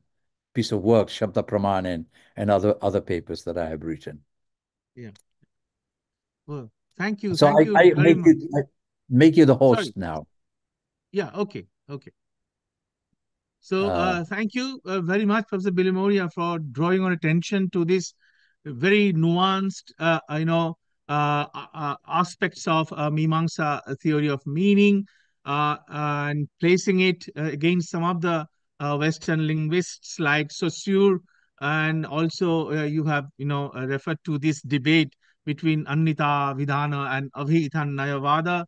piece of work, Sabda Pramana and other papers that I have written. Yeah. Well, thank you. So Thank you very much. I make you the host Sorry. now. Yeah, okay. So thank you very much, Professor Bilimoria, for drawing our attention to this very nuanced, aspects of Mimāṁsā theory of meaning, and placing it against some of the Western linguists like Saussure, and also you have referred to this debate between Annita Vidhana and Abhitanayavada.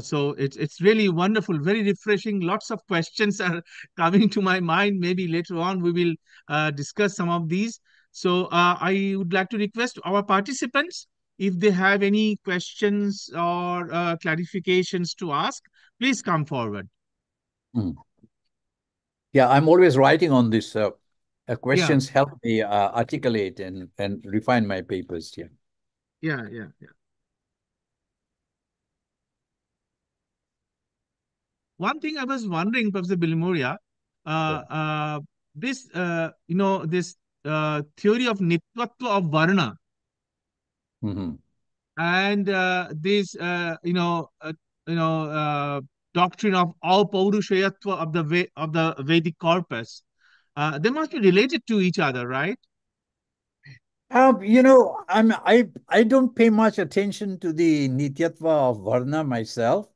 So it's really wonderful, very refreshing. Lots of questions are coming to my mind. Maybe later on we will discuss some of these. So I would like to request our participants, if they have any questions or clarifications to ask, please come forward. Yeah, I'm always writing on this. Questions Yeah. help me articulate and refine my papers. Yeah. Yeah. One thing I was wondering, Professor Bilimoria, this this theory of nitvatva of varna, and this doctrine of apaurushayatva of the Vedic corpus, they must be related to each other, right? I don't pay much attention to the nityatva of varna myself.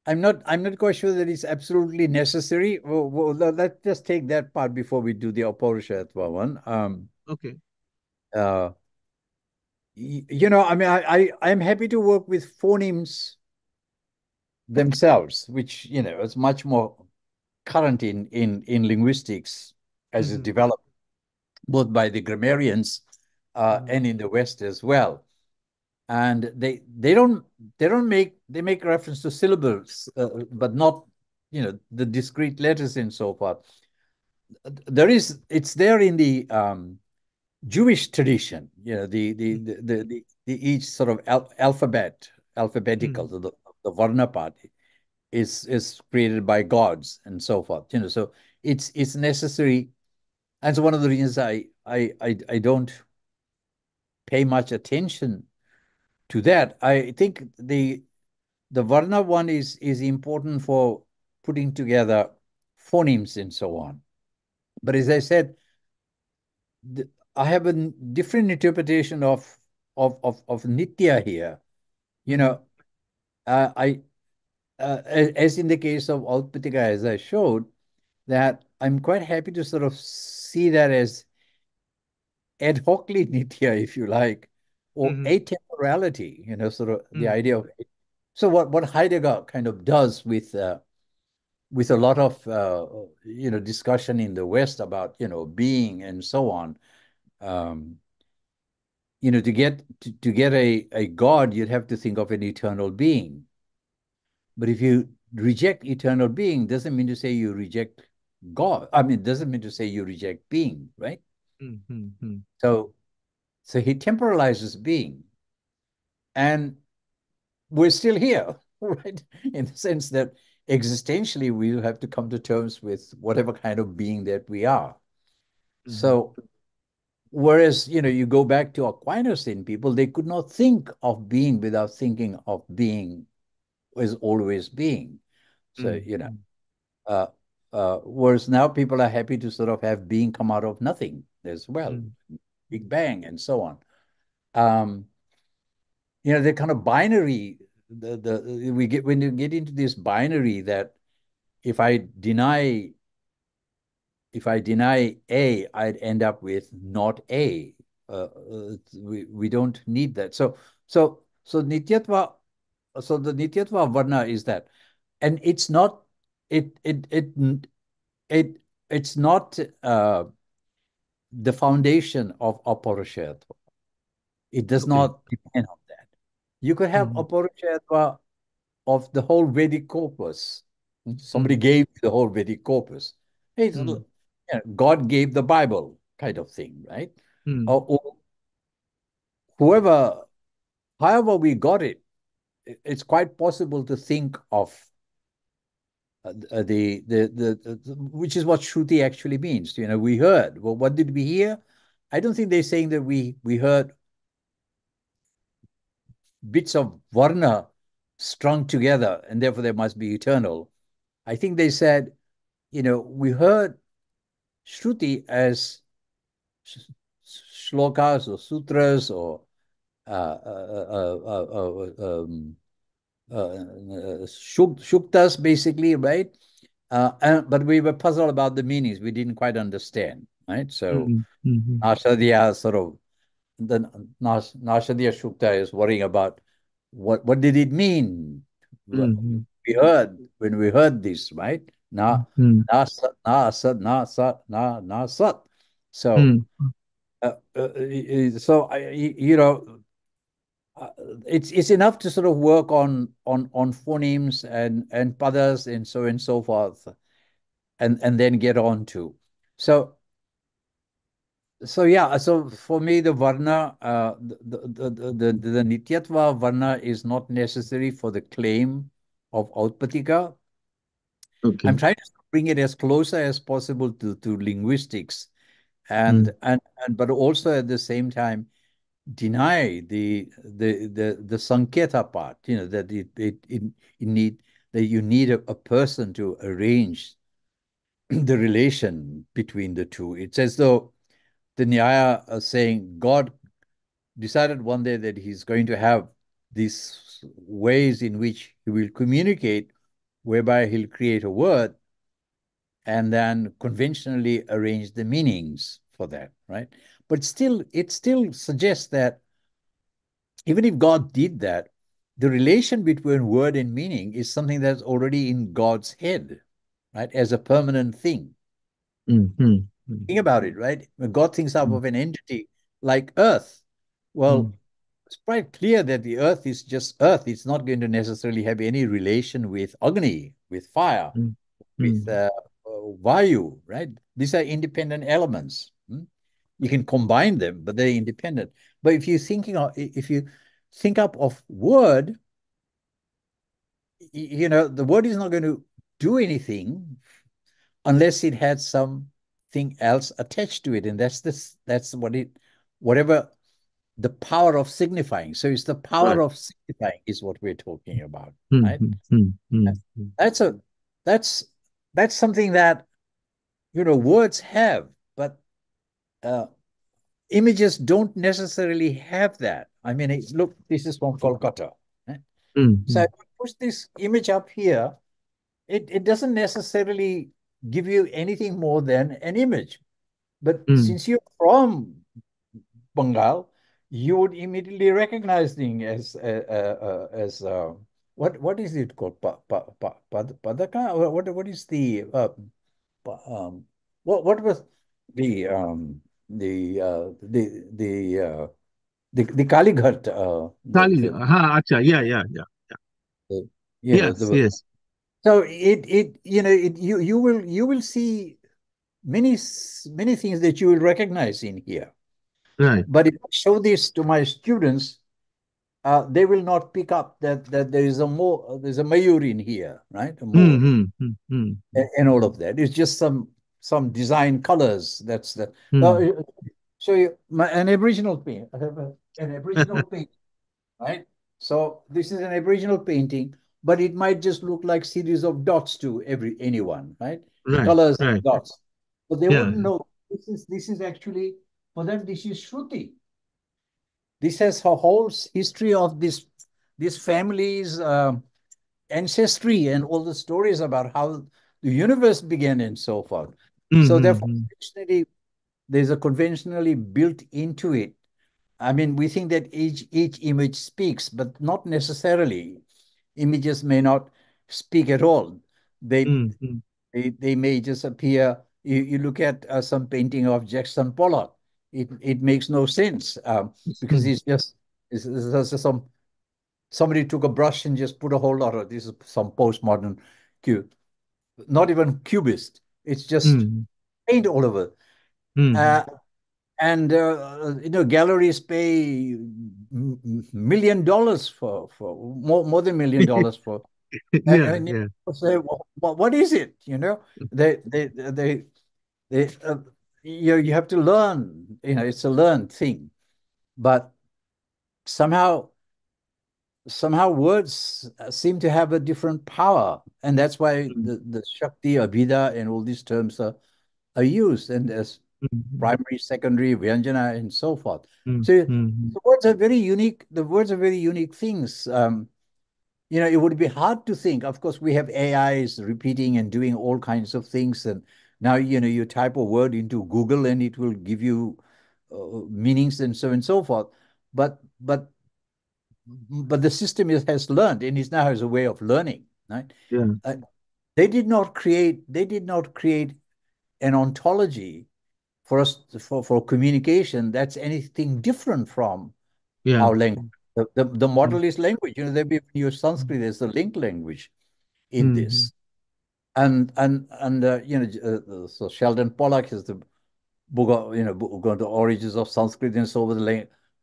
I'm not quite sure that it's absolutely necessary. Well, let's just take that part before we do the apaurushayatva one. Okay. I'm happy to work with phonemes themselves, which is much more current in linguistics as it's developed both by the grammarians and in the West as well. And they make reference to syllables, but not the discrete letters and so forth. It's there in the Jewish tradition, the each sort of alphabetical, the Varna part is created by gods and so forth. So it's necessary, and so one of the reasons I don't pay much attention to that. I think the Varna one is important for putting together phonemes and so on. But as I said, I have a different interpretation of Nitya here. As in the case of Alpatika, as I showed, that I'm quite happy to sort of see that as ad hocly Nitya, if you like, or atemporality, sort of the idea of So what Heidegger kind of does with a lot of discussion in the West about being and so on, to get a God, you'd have to think of an eternal being. But if you reject eternal being, doesn't mean to say you reject God. I mean, doesn't mean to say you reject being, right? Mm-hmm. So he temporalizes being, and we're still here, right? In the sense that existentially we have to come to terms with whatever kind of being that we are. So whereas, you go back to Aquinas in people, they could not think of being without thinking of being as always being. So, whereas now people are happy to sort of have being come out of nothing as well, Big Bang and so on. The kind of binary, when you get into this binary that if I deny A, I'd end up with not A. We don't need that. So Nityatva, so the Nityatva Varna is that, and it's not it's not the foundation of Aparushatva. It does not depend on that. You could have Aparushatva of the whole Vedic corpus. Somebody gave the whole Vedic corpus. Hey, God gave the Bible kind of thing, right? Or however we got it, it's quite possible to think of which is what Shruti actually means. We heard. Well, what did we hear? I don't think they're saying that we heard bits of Varna strung together and therefore they must be eternal. I think they said, we heard Shruti as shlokas or sutras or shuktas, basically, right? But we were puzzled about the meanings. We didn't quite understand, right? So Nashadya sort of, the Nashadya Shukta is worrying about what did it mean? We heard when we heard this, right? Na sat, na sat, na sat, na sat. So so it's enough to sort of work on phonemes and padas and so forth, and then get on to. So yeah, so for me the varna, the Nityatva varna is not necessary for the claim of Autpatika. I'm trying to bring it as closer as possible to linguistics, but also at the same time deny the sanketa part, that that you need a person to arrange the relation between the two. It's as though the Nyaya are saying God decided one day that he's going to have these ways in which he will communicate, whereby he'll create a word and then conventionally arrange the meanings for that, right? But it still suggests that even if God did that, the relation between word and meaning is something that's already in God's head, right? As a permanent thing. Think about it, right? When God thinks of an entity like Earth, well, it's quite clear that the Earth is just Earth. It's not going to necessarily have any relation with Agni, with fire, with Vayu, right? These are independent elements. You can combine them, but they're independent. But if you think up of word, the word is not going to do anything unless it had something else attached to it, and that's whatever the power of signifying. So it's the power of signifying is what we're talking about, right? That's something that words have, but images don't necessarily have that. I mean, look, this is from Kolkata. Right? So if you push this image up here, it doesn't necessarily give you anything more than an image. But since you're from Bengal, you would immediately recognize things as what is it called? Padaka? What is the what was the the Kalighat Kali, acha, the yes, the yes, so it you will see many things that you will recognize in here. right. But if I show this to my students, they will not pick up that there is there's a Mayur in here, right? A more and all of that. It's just some design colors. That's the show you an Aboriginal paint. I have an Aboriginal paint, right? So this is an Aboriginal painting, but it might just look like series of dots to anyone, right? Right, Colors and right. dots. But they Yeah. wouldn't know this is actually for them, this is Shruti. This has a whole history of this family's ancestry and all the stories about how the universe began and so forth. So therefore, there's a conventionally built into it. I mean, we think that each image speaks, but not necessarily. Images may not speak at all. They they may just appear. You look at some painting of Jackson Pollock. It makes no sense because it's just somebody took a brush and just put a whole lot of this is some postmodern cube, not even cubist. It's just paint all over. Uh, and galleries pay $1 million for more than $1 million for Yeah, and you yeah, say what is it, they you have to learn, it's a learned thing, but somehow words seem to have a different power, and that's why the Shakti, Abhida, and all these terms are used, and as primary, secondary, Vyanjana, and so forth. So the words are very unique. The words are very unique things. It would be hard to think. Of course, we have AIs repeating and doing all kinds of things, and now you type a word into Google and it will give you meanings and so forth. But the system has learned, and it now has a way of learning, right? yeah, Uh, they did not create an ontology for us for communication that's anything different from yeah. our language. The model is language. They use Sanskrit as the link language in this. And so Sheldon Pollock has the book of, book on the origins of Sanskrit and so over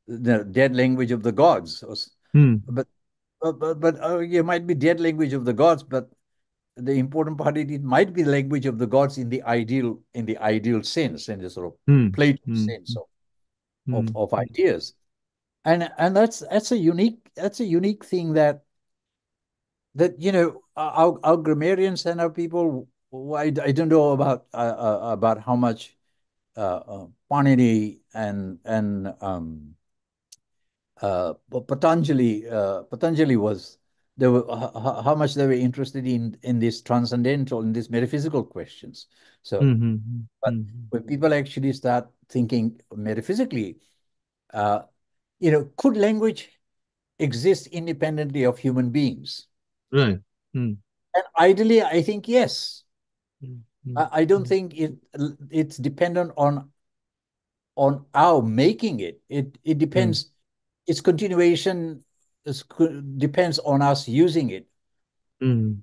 the dead language of the gods. But it might be dead language of the gods, but the important part is it might be language of the gods in the ideal sense, in the sort of Plato sense of ideas. And that's a unique thing that our grammarians and our people. I don't know about how much Panini and Patanjali was there were how much they were interested in this transcendental, in these metaphysical questions. So, but when people actually start thinking metaphysically, uh, could language exist independently of human beings? Right. And ideally, I think yes. I don't Mm. think it's dependent on our making it. It Mm. depends. Its continuation depends on us using it. Mm.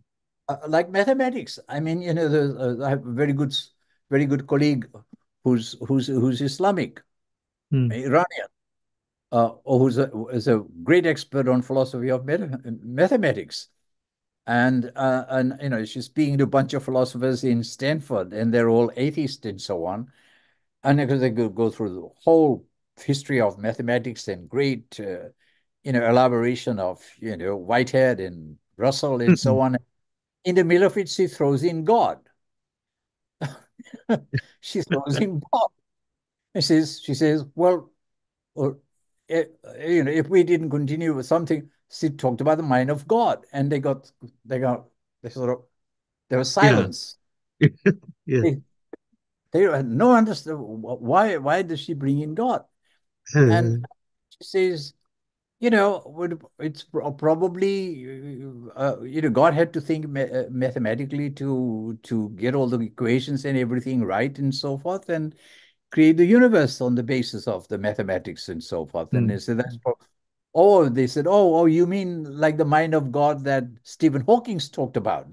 Like mathematics. I mean, I have a very good colleague who's Islamic, Mm. Iranian, or is a great expert on philosophy of mathematics. And she's speaking to a bunch of philosophers in Stanford, and they're all atheists and so on. And because they go through the whole history of mathematics and great, elaboration of, Whitehead and Russell and so on. In the middle of it, she throws in God. She throws in God. She says, well, or, if we didn't continue with something, she talked about the mind of God, and they sort of, there was Yeah. silence. Yeah. They, they had no understand why does she bring in God? And she says, It's probably, God had to think mathematically to get all the equations and everything right and so forth, and create the universe on the basis of the mathematics and so forth. And they said they said, oh, you mean like the mind of God that Stephen Hawking talked about,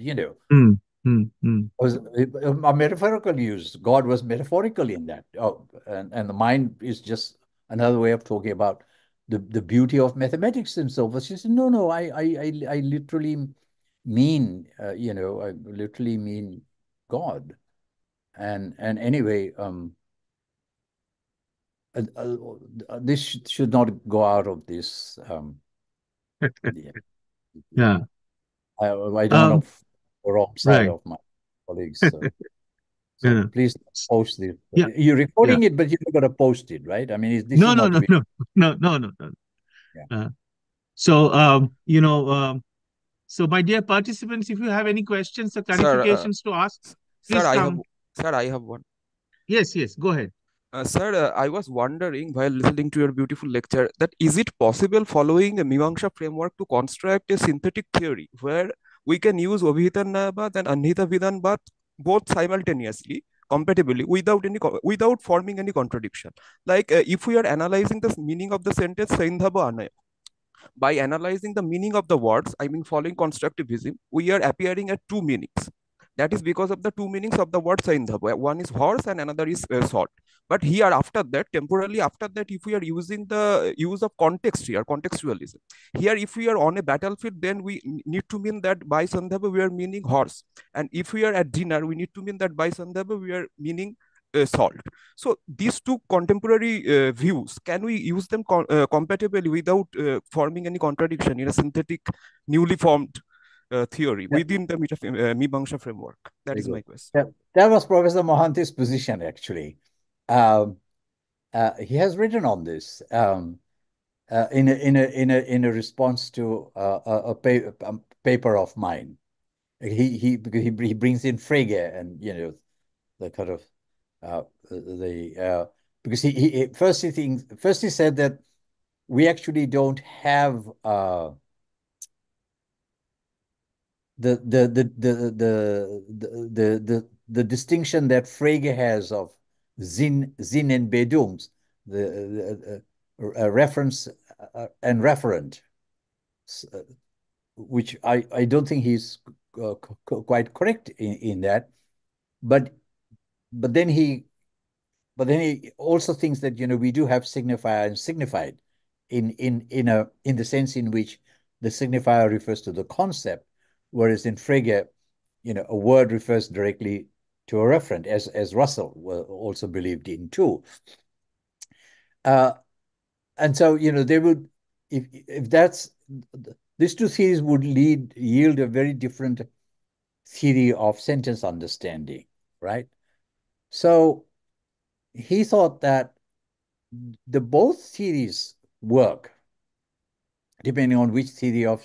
was a metaphorical use. God was metaphorical in that. Oh, and the mind is just another way of talking about the beauty of mathematics and so forth. She said, no, I literally mean, I literally mean God. And anyway, this should not go out of this. Yeah, Yeah. I don't know Um, the wrong side right. of my colleagues. So Yeah. please post this. Yeah. You're Yeah. recording it, but you're not going to post it, right? I mean, this is No, no, not to no, be. no, no, no, no, no. Yeah. So, so my dear participants, if you have any questions or Sir, clarifications to ask, sir, please I have, come. sir, I have one. Yes, yes, go ahead. Sir, I was wondering while listening to your beautiful lecture that is it possible following a Mimāṁsā framework to construct a synthetic theory where we can use Abhitanabad and Anhitavidhanbad both simultaneously, compatibly, without forming any contradiction? Like if we are analyzing the meaning of the sentence Saindhava Anaya, by analyzing the meaning of the words, I mean following constructivism, we are appearing at two meanings. That is because of the two meanings of the word Saindhava. One is horse and another is salt. But here, after that, temporarily after that, if we are using the use of context here, contextualism, here, if we are on a battlefield, then we need to mean that by Sandhava we are meaning horse. And if we are at dinner, we need to mean that by Sandhava we are meaning salt. So these two contemporary views, can we use them compatibly without forming any contradiction in a synthetic, newly formed theory Yeah, within the Mimāṁsā framework? That very is good. my question. That was Professor Mohanty's position, actually. Um, he has written on this in a response to a paper of mine. Because he brings in Frege and the kind of the because first he said that we actually don't have the distinction that Frege has of Sinn and Bedungs, the reference and referent, which I don't think he's quite correct in that, but then he also thinks that we do have signifier and signified in the sense in which the signifier refers to the concept, whereas in Frege, a word refers directly to a referent, as Russell also believed in too. And so they would, if that's these two theories would yield a very different theory of sentence understanding, right? So he thought that the both theories work depending on which theory of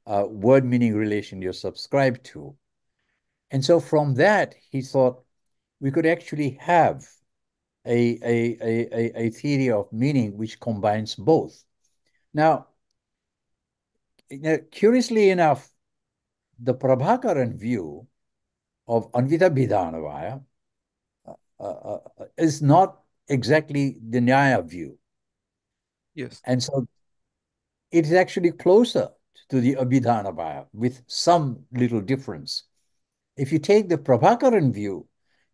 word meaning relation you're subscribed to. And so from that, he thought we could actually have a theory of meaning which combines both. Now, curiously enough, the Prabhakaran view of Anvita Bidhanavaya is not exactly the Nyaya view. Yes. And so it is actually closer to the Abhidhanavaya with some little difference. If you take the Prabhakaran view,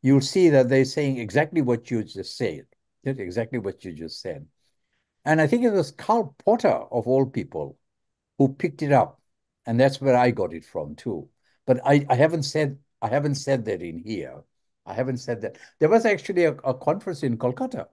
you'll see that they're saying exactly what you just said. Exactly what you just said. And I think it was Karl Potter, of all people, who picked it up. And that's where I got it from too. But I haven't said that in here. I haven't said that. There was actually a conference in Kolkata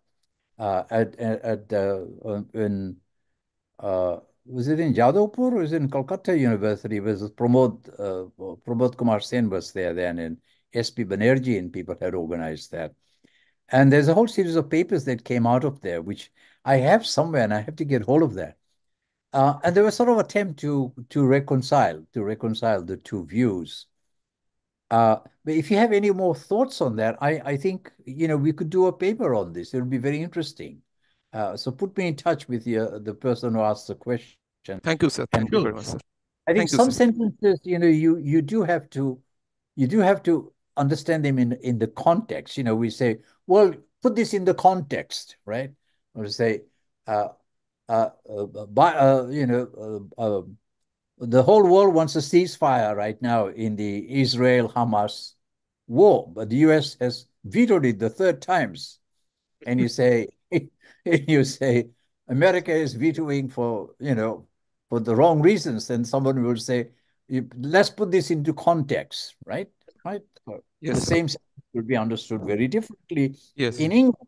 was it in Jadavpur or was it in Kolkata University? It was Pramod Kumar Sen was there then, and S.P. Banerjee and people had organized that. And there's a whole series of papers that came out of there, which I have somewhere, and I have to get hold of that. And there was sort of attempt to reconcile the two views. But if you have any more thoughts on that, I think we could do a paper on this. It would be very interesting. So put me in touch with the person who asked the question. Thank you, sir. Thank you very much, sir. I think Thank you, some sir. sentences, you do have to understand them in the context. We say, well, put this in the context, right? Or say, the whole world wants a ceasefire right now in the Israel-Hamas war, but the US has vetoed it the third times. And you say, America is vetoing for the wrong reasons, then someone will say, let's put this into context, right? Yes, the sir. same sentence will be understood very differently Yes. in English,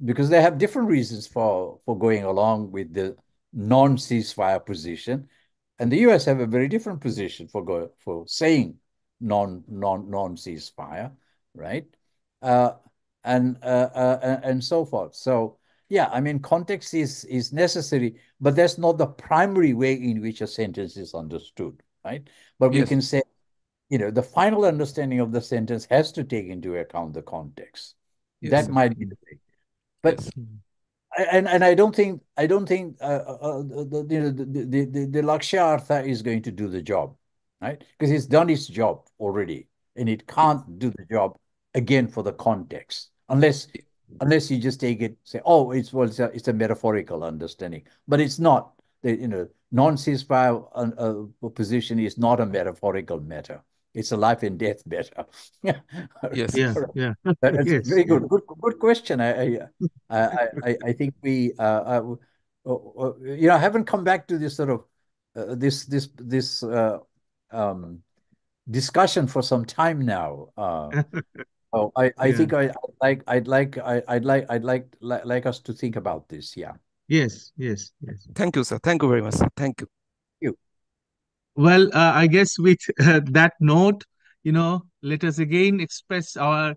because they have different reasons for going along with the non-ceasefire position, and the US have a very different position for saying non-ceasefire, right? And so forth. So yeah, I mean, context is necessary, but that's not the primary way in which a sentence is understood, right? But we Yes. can say, the final understanding of the sentence has to take into account the context. Yes, That sir. might be the way. But Yes. and I don't think the Lakshartha is going to do the job, right? Because it's done its job already, and it can't do the job again for the context, unless you just take it, say, oh, it's a metaphorical understanding, but it's not. The non-ceasefire position is not a metaphorical matter. It's a life and death matter. Yes. Yeah. That's Yes. very good. Good question. I think we haven't come back to this sort of this discussion for some time now. So I think I'd like us to think about this. Yeah. Yes. Thank you, sir. Thank you very much, sir. Thank you. Well, I guess with that note, let us again express our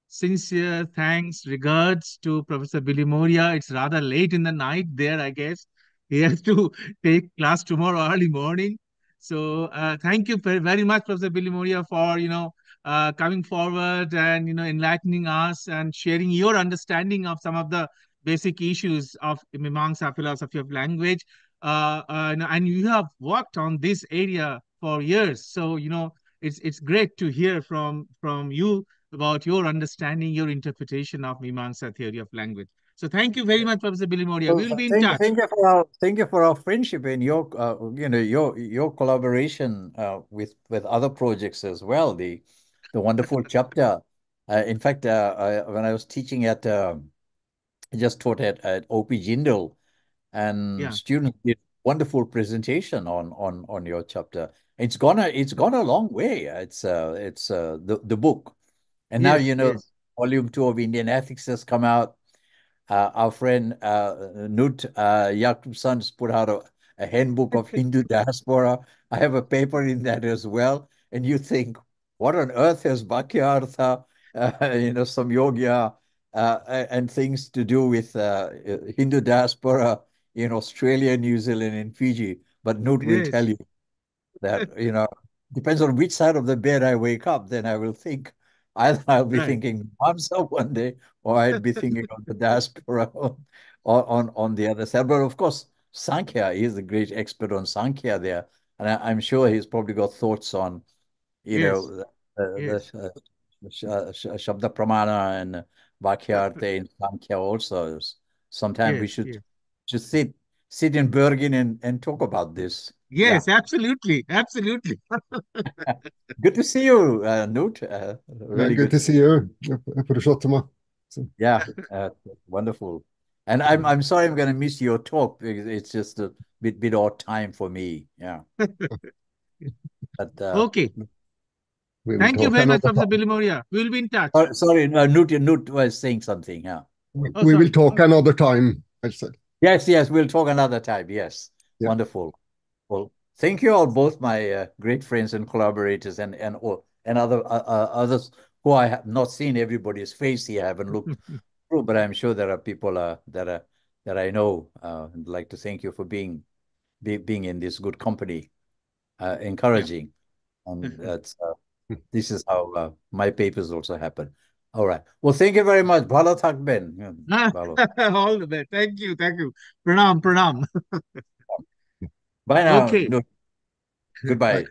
sincere thanks, regards to Professor Bilimoria. It's rather late in the night there, I guess. He has to take class tomorrow early morning. So thank you very much, Professor Bilimoria, for coming forward and enlightening us and sharing your understanding of some of the basic issues of Mimāṁsā Philosophy of Language. And you have worked on this area for years, so it's great to hear from you about your understanding, your interpretation of Mimāṁsā theory of language. So thank you very much, Professor Bilimoria. We will be in touch. Thank you for our friendship and your your collaboration with other projects as well. The wonderful chapter. In fact, when I was teaching I just taught at OP Jindal, and students did wonderful presentation on your chapter. It's gone a long way. It's the book. And now, volume 2 of Indian Ethics has come out. Our friend Nut Yakubson's put out a handbook of Hindu diaspora. I have a paper in that as well. And you think, what on earth has Bhakyartha, some yoga and things to do with Hindu diaspora in Australia, New Zealand, and Fiji? But Nut will tell you that, depends on which side of the bed I wake up, then I will think. Either I'll be thinking Mimāṁsā one day, or I'd be thinking of the diaspora on the other side. But of course, Sankhya, he's a great expert on Sankhya there. And I'm sure he's probably got thoughts on, the Sabda Pramana and Bhakyartha in Sankhya also. Sometime we should just sit in Bergen and talk about this. Yes, absolutely. Good to see you, Nut. Really good to see you, Purushottama. Yeah, wonderful. And I'm sorry I'm going to miss your talk because it's just a bit odd time for me. Yeah. But, okay. Thank you very much, Professor Bilimoria. We will be in touch. Sorry, Nut was saying something. Yeah. We will talk another time, I said. Yes, we'll talk another time. Yes. Yeah. Wonderful. Well, thank you all, both my great friends and collaborators, and others who I have not seen everybody's face here. I haven't looked through, but I'm sure there are people that I know. I'd like to thank you for being in this good company, encouraging, and that's this is how my papers also happen. All right. Well, thank you very much. Bhalo thakben. Bhalo. All the best. Thank you. Thank you. Pranam, pranam. Bye now. Okay. Goodbye.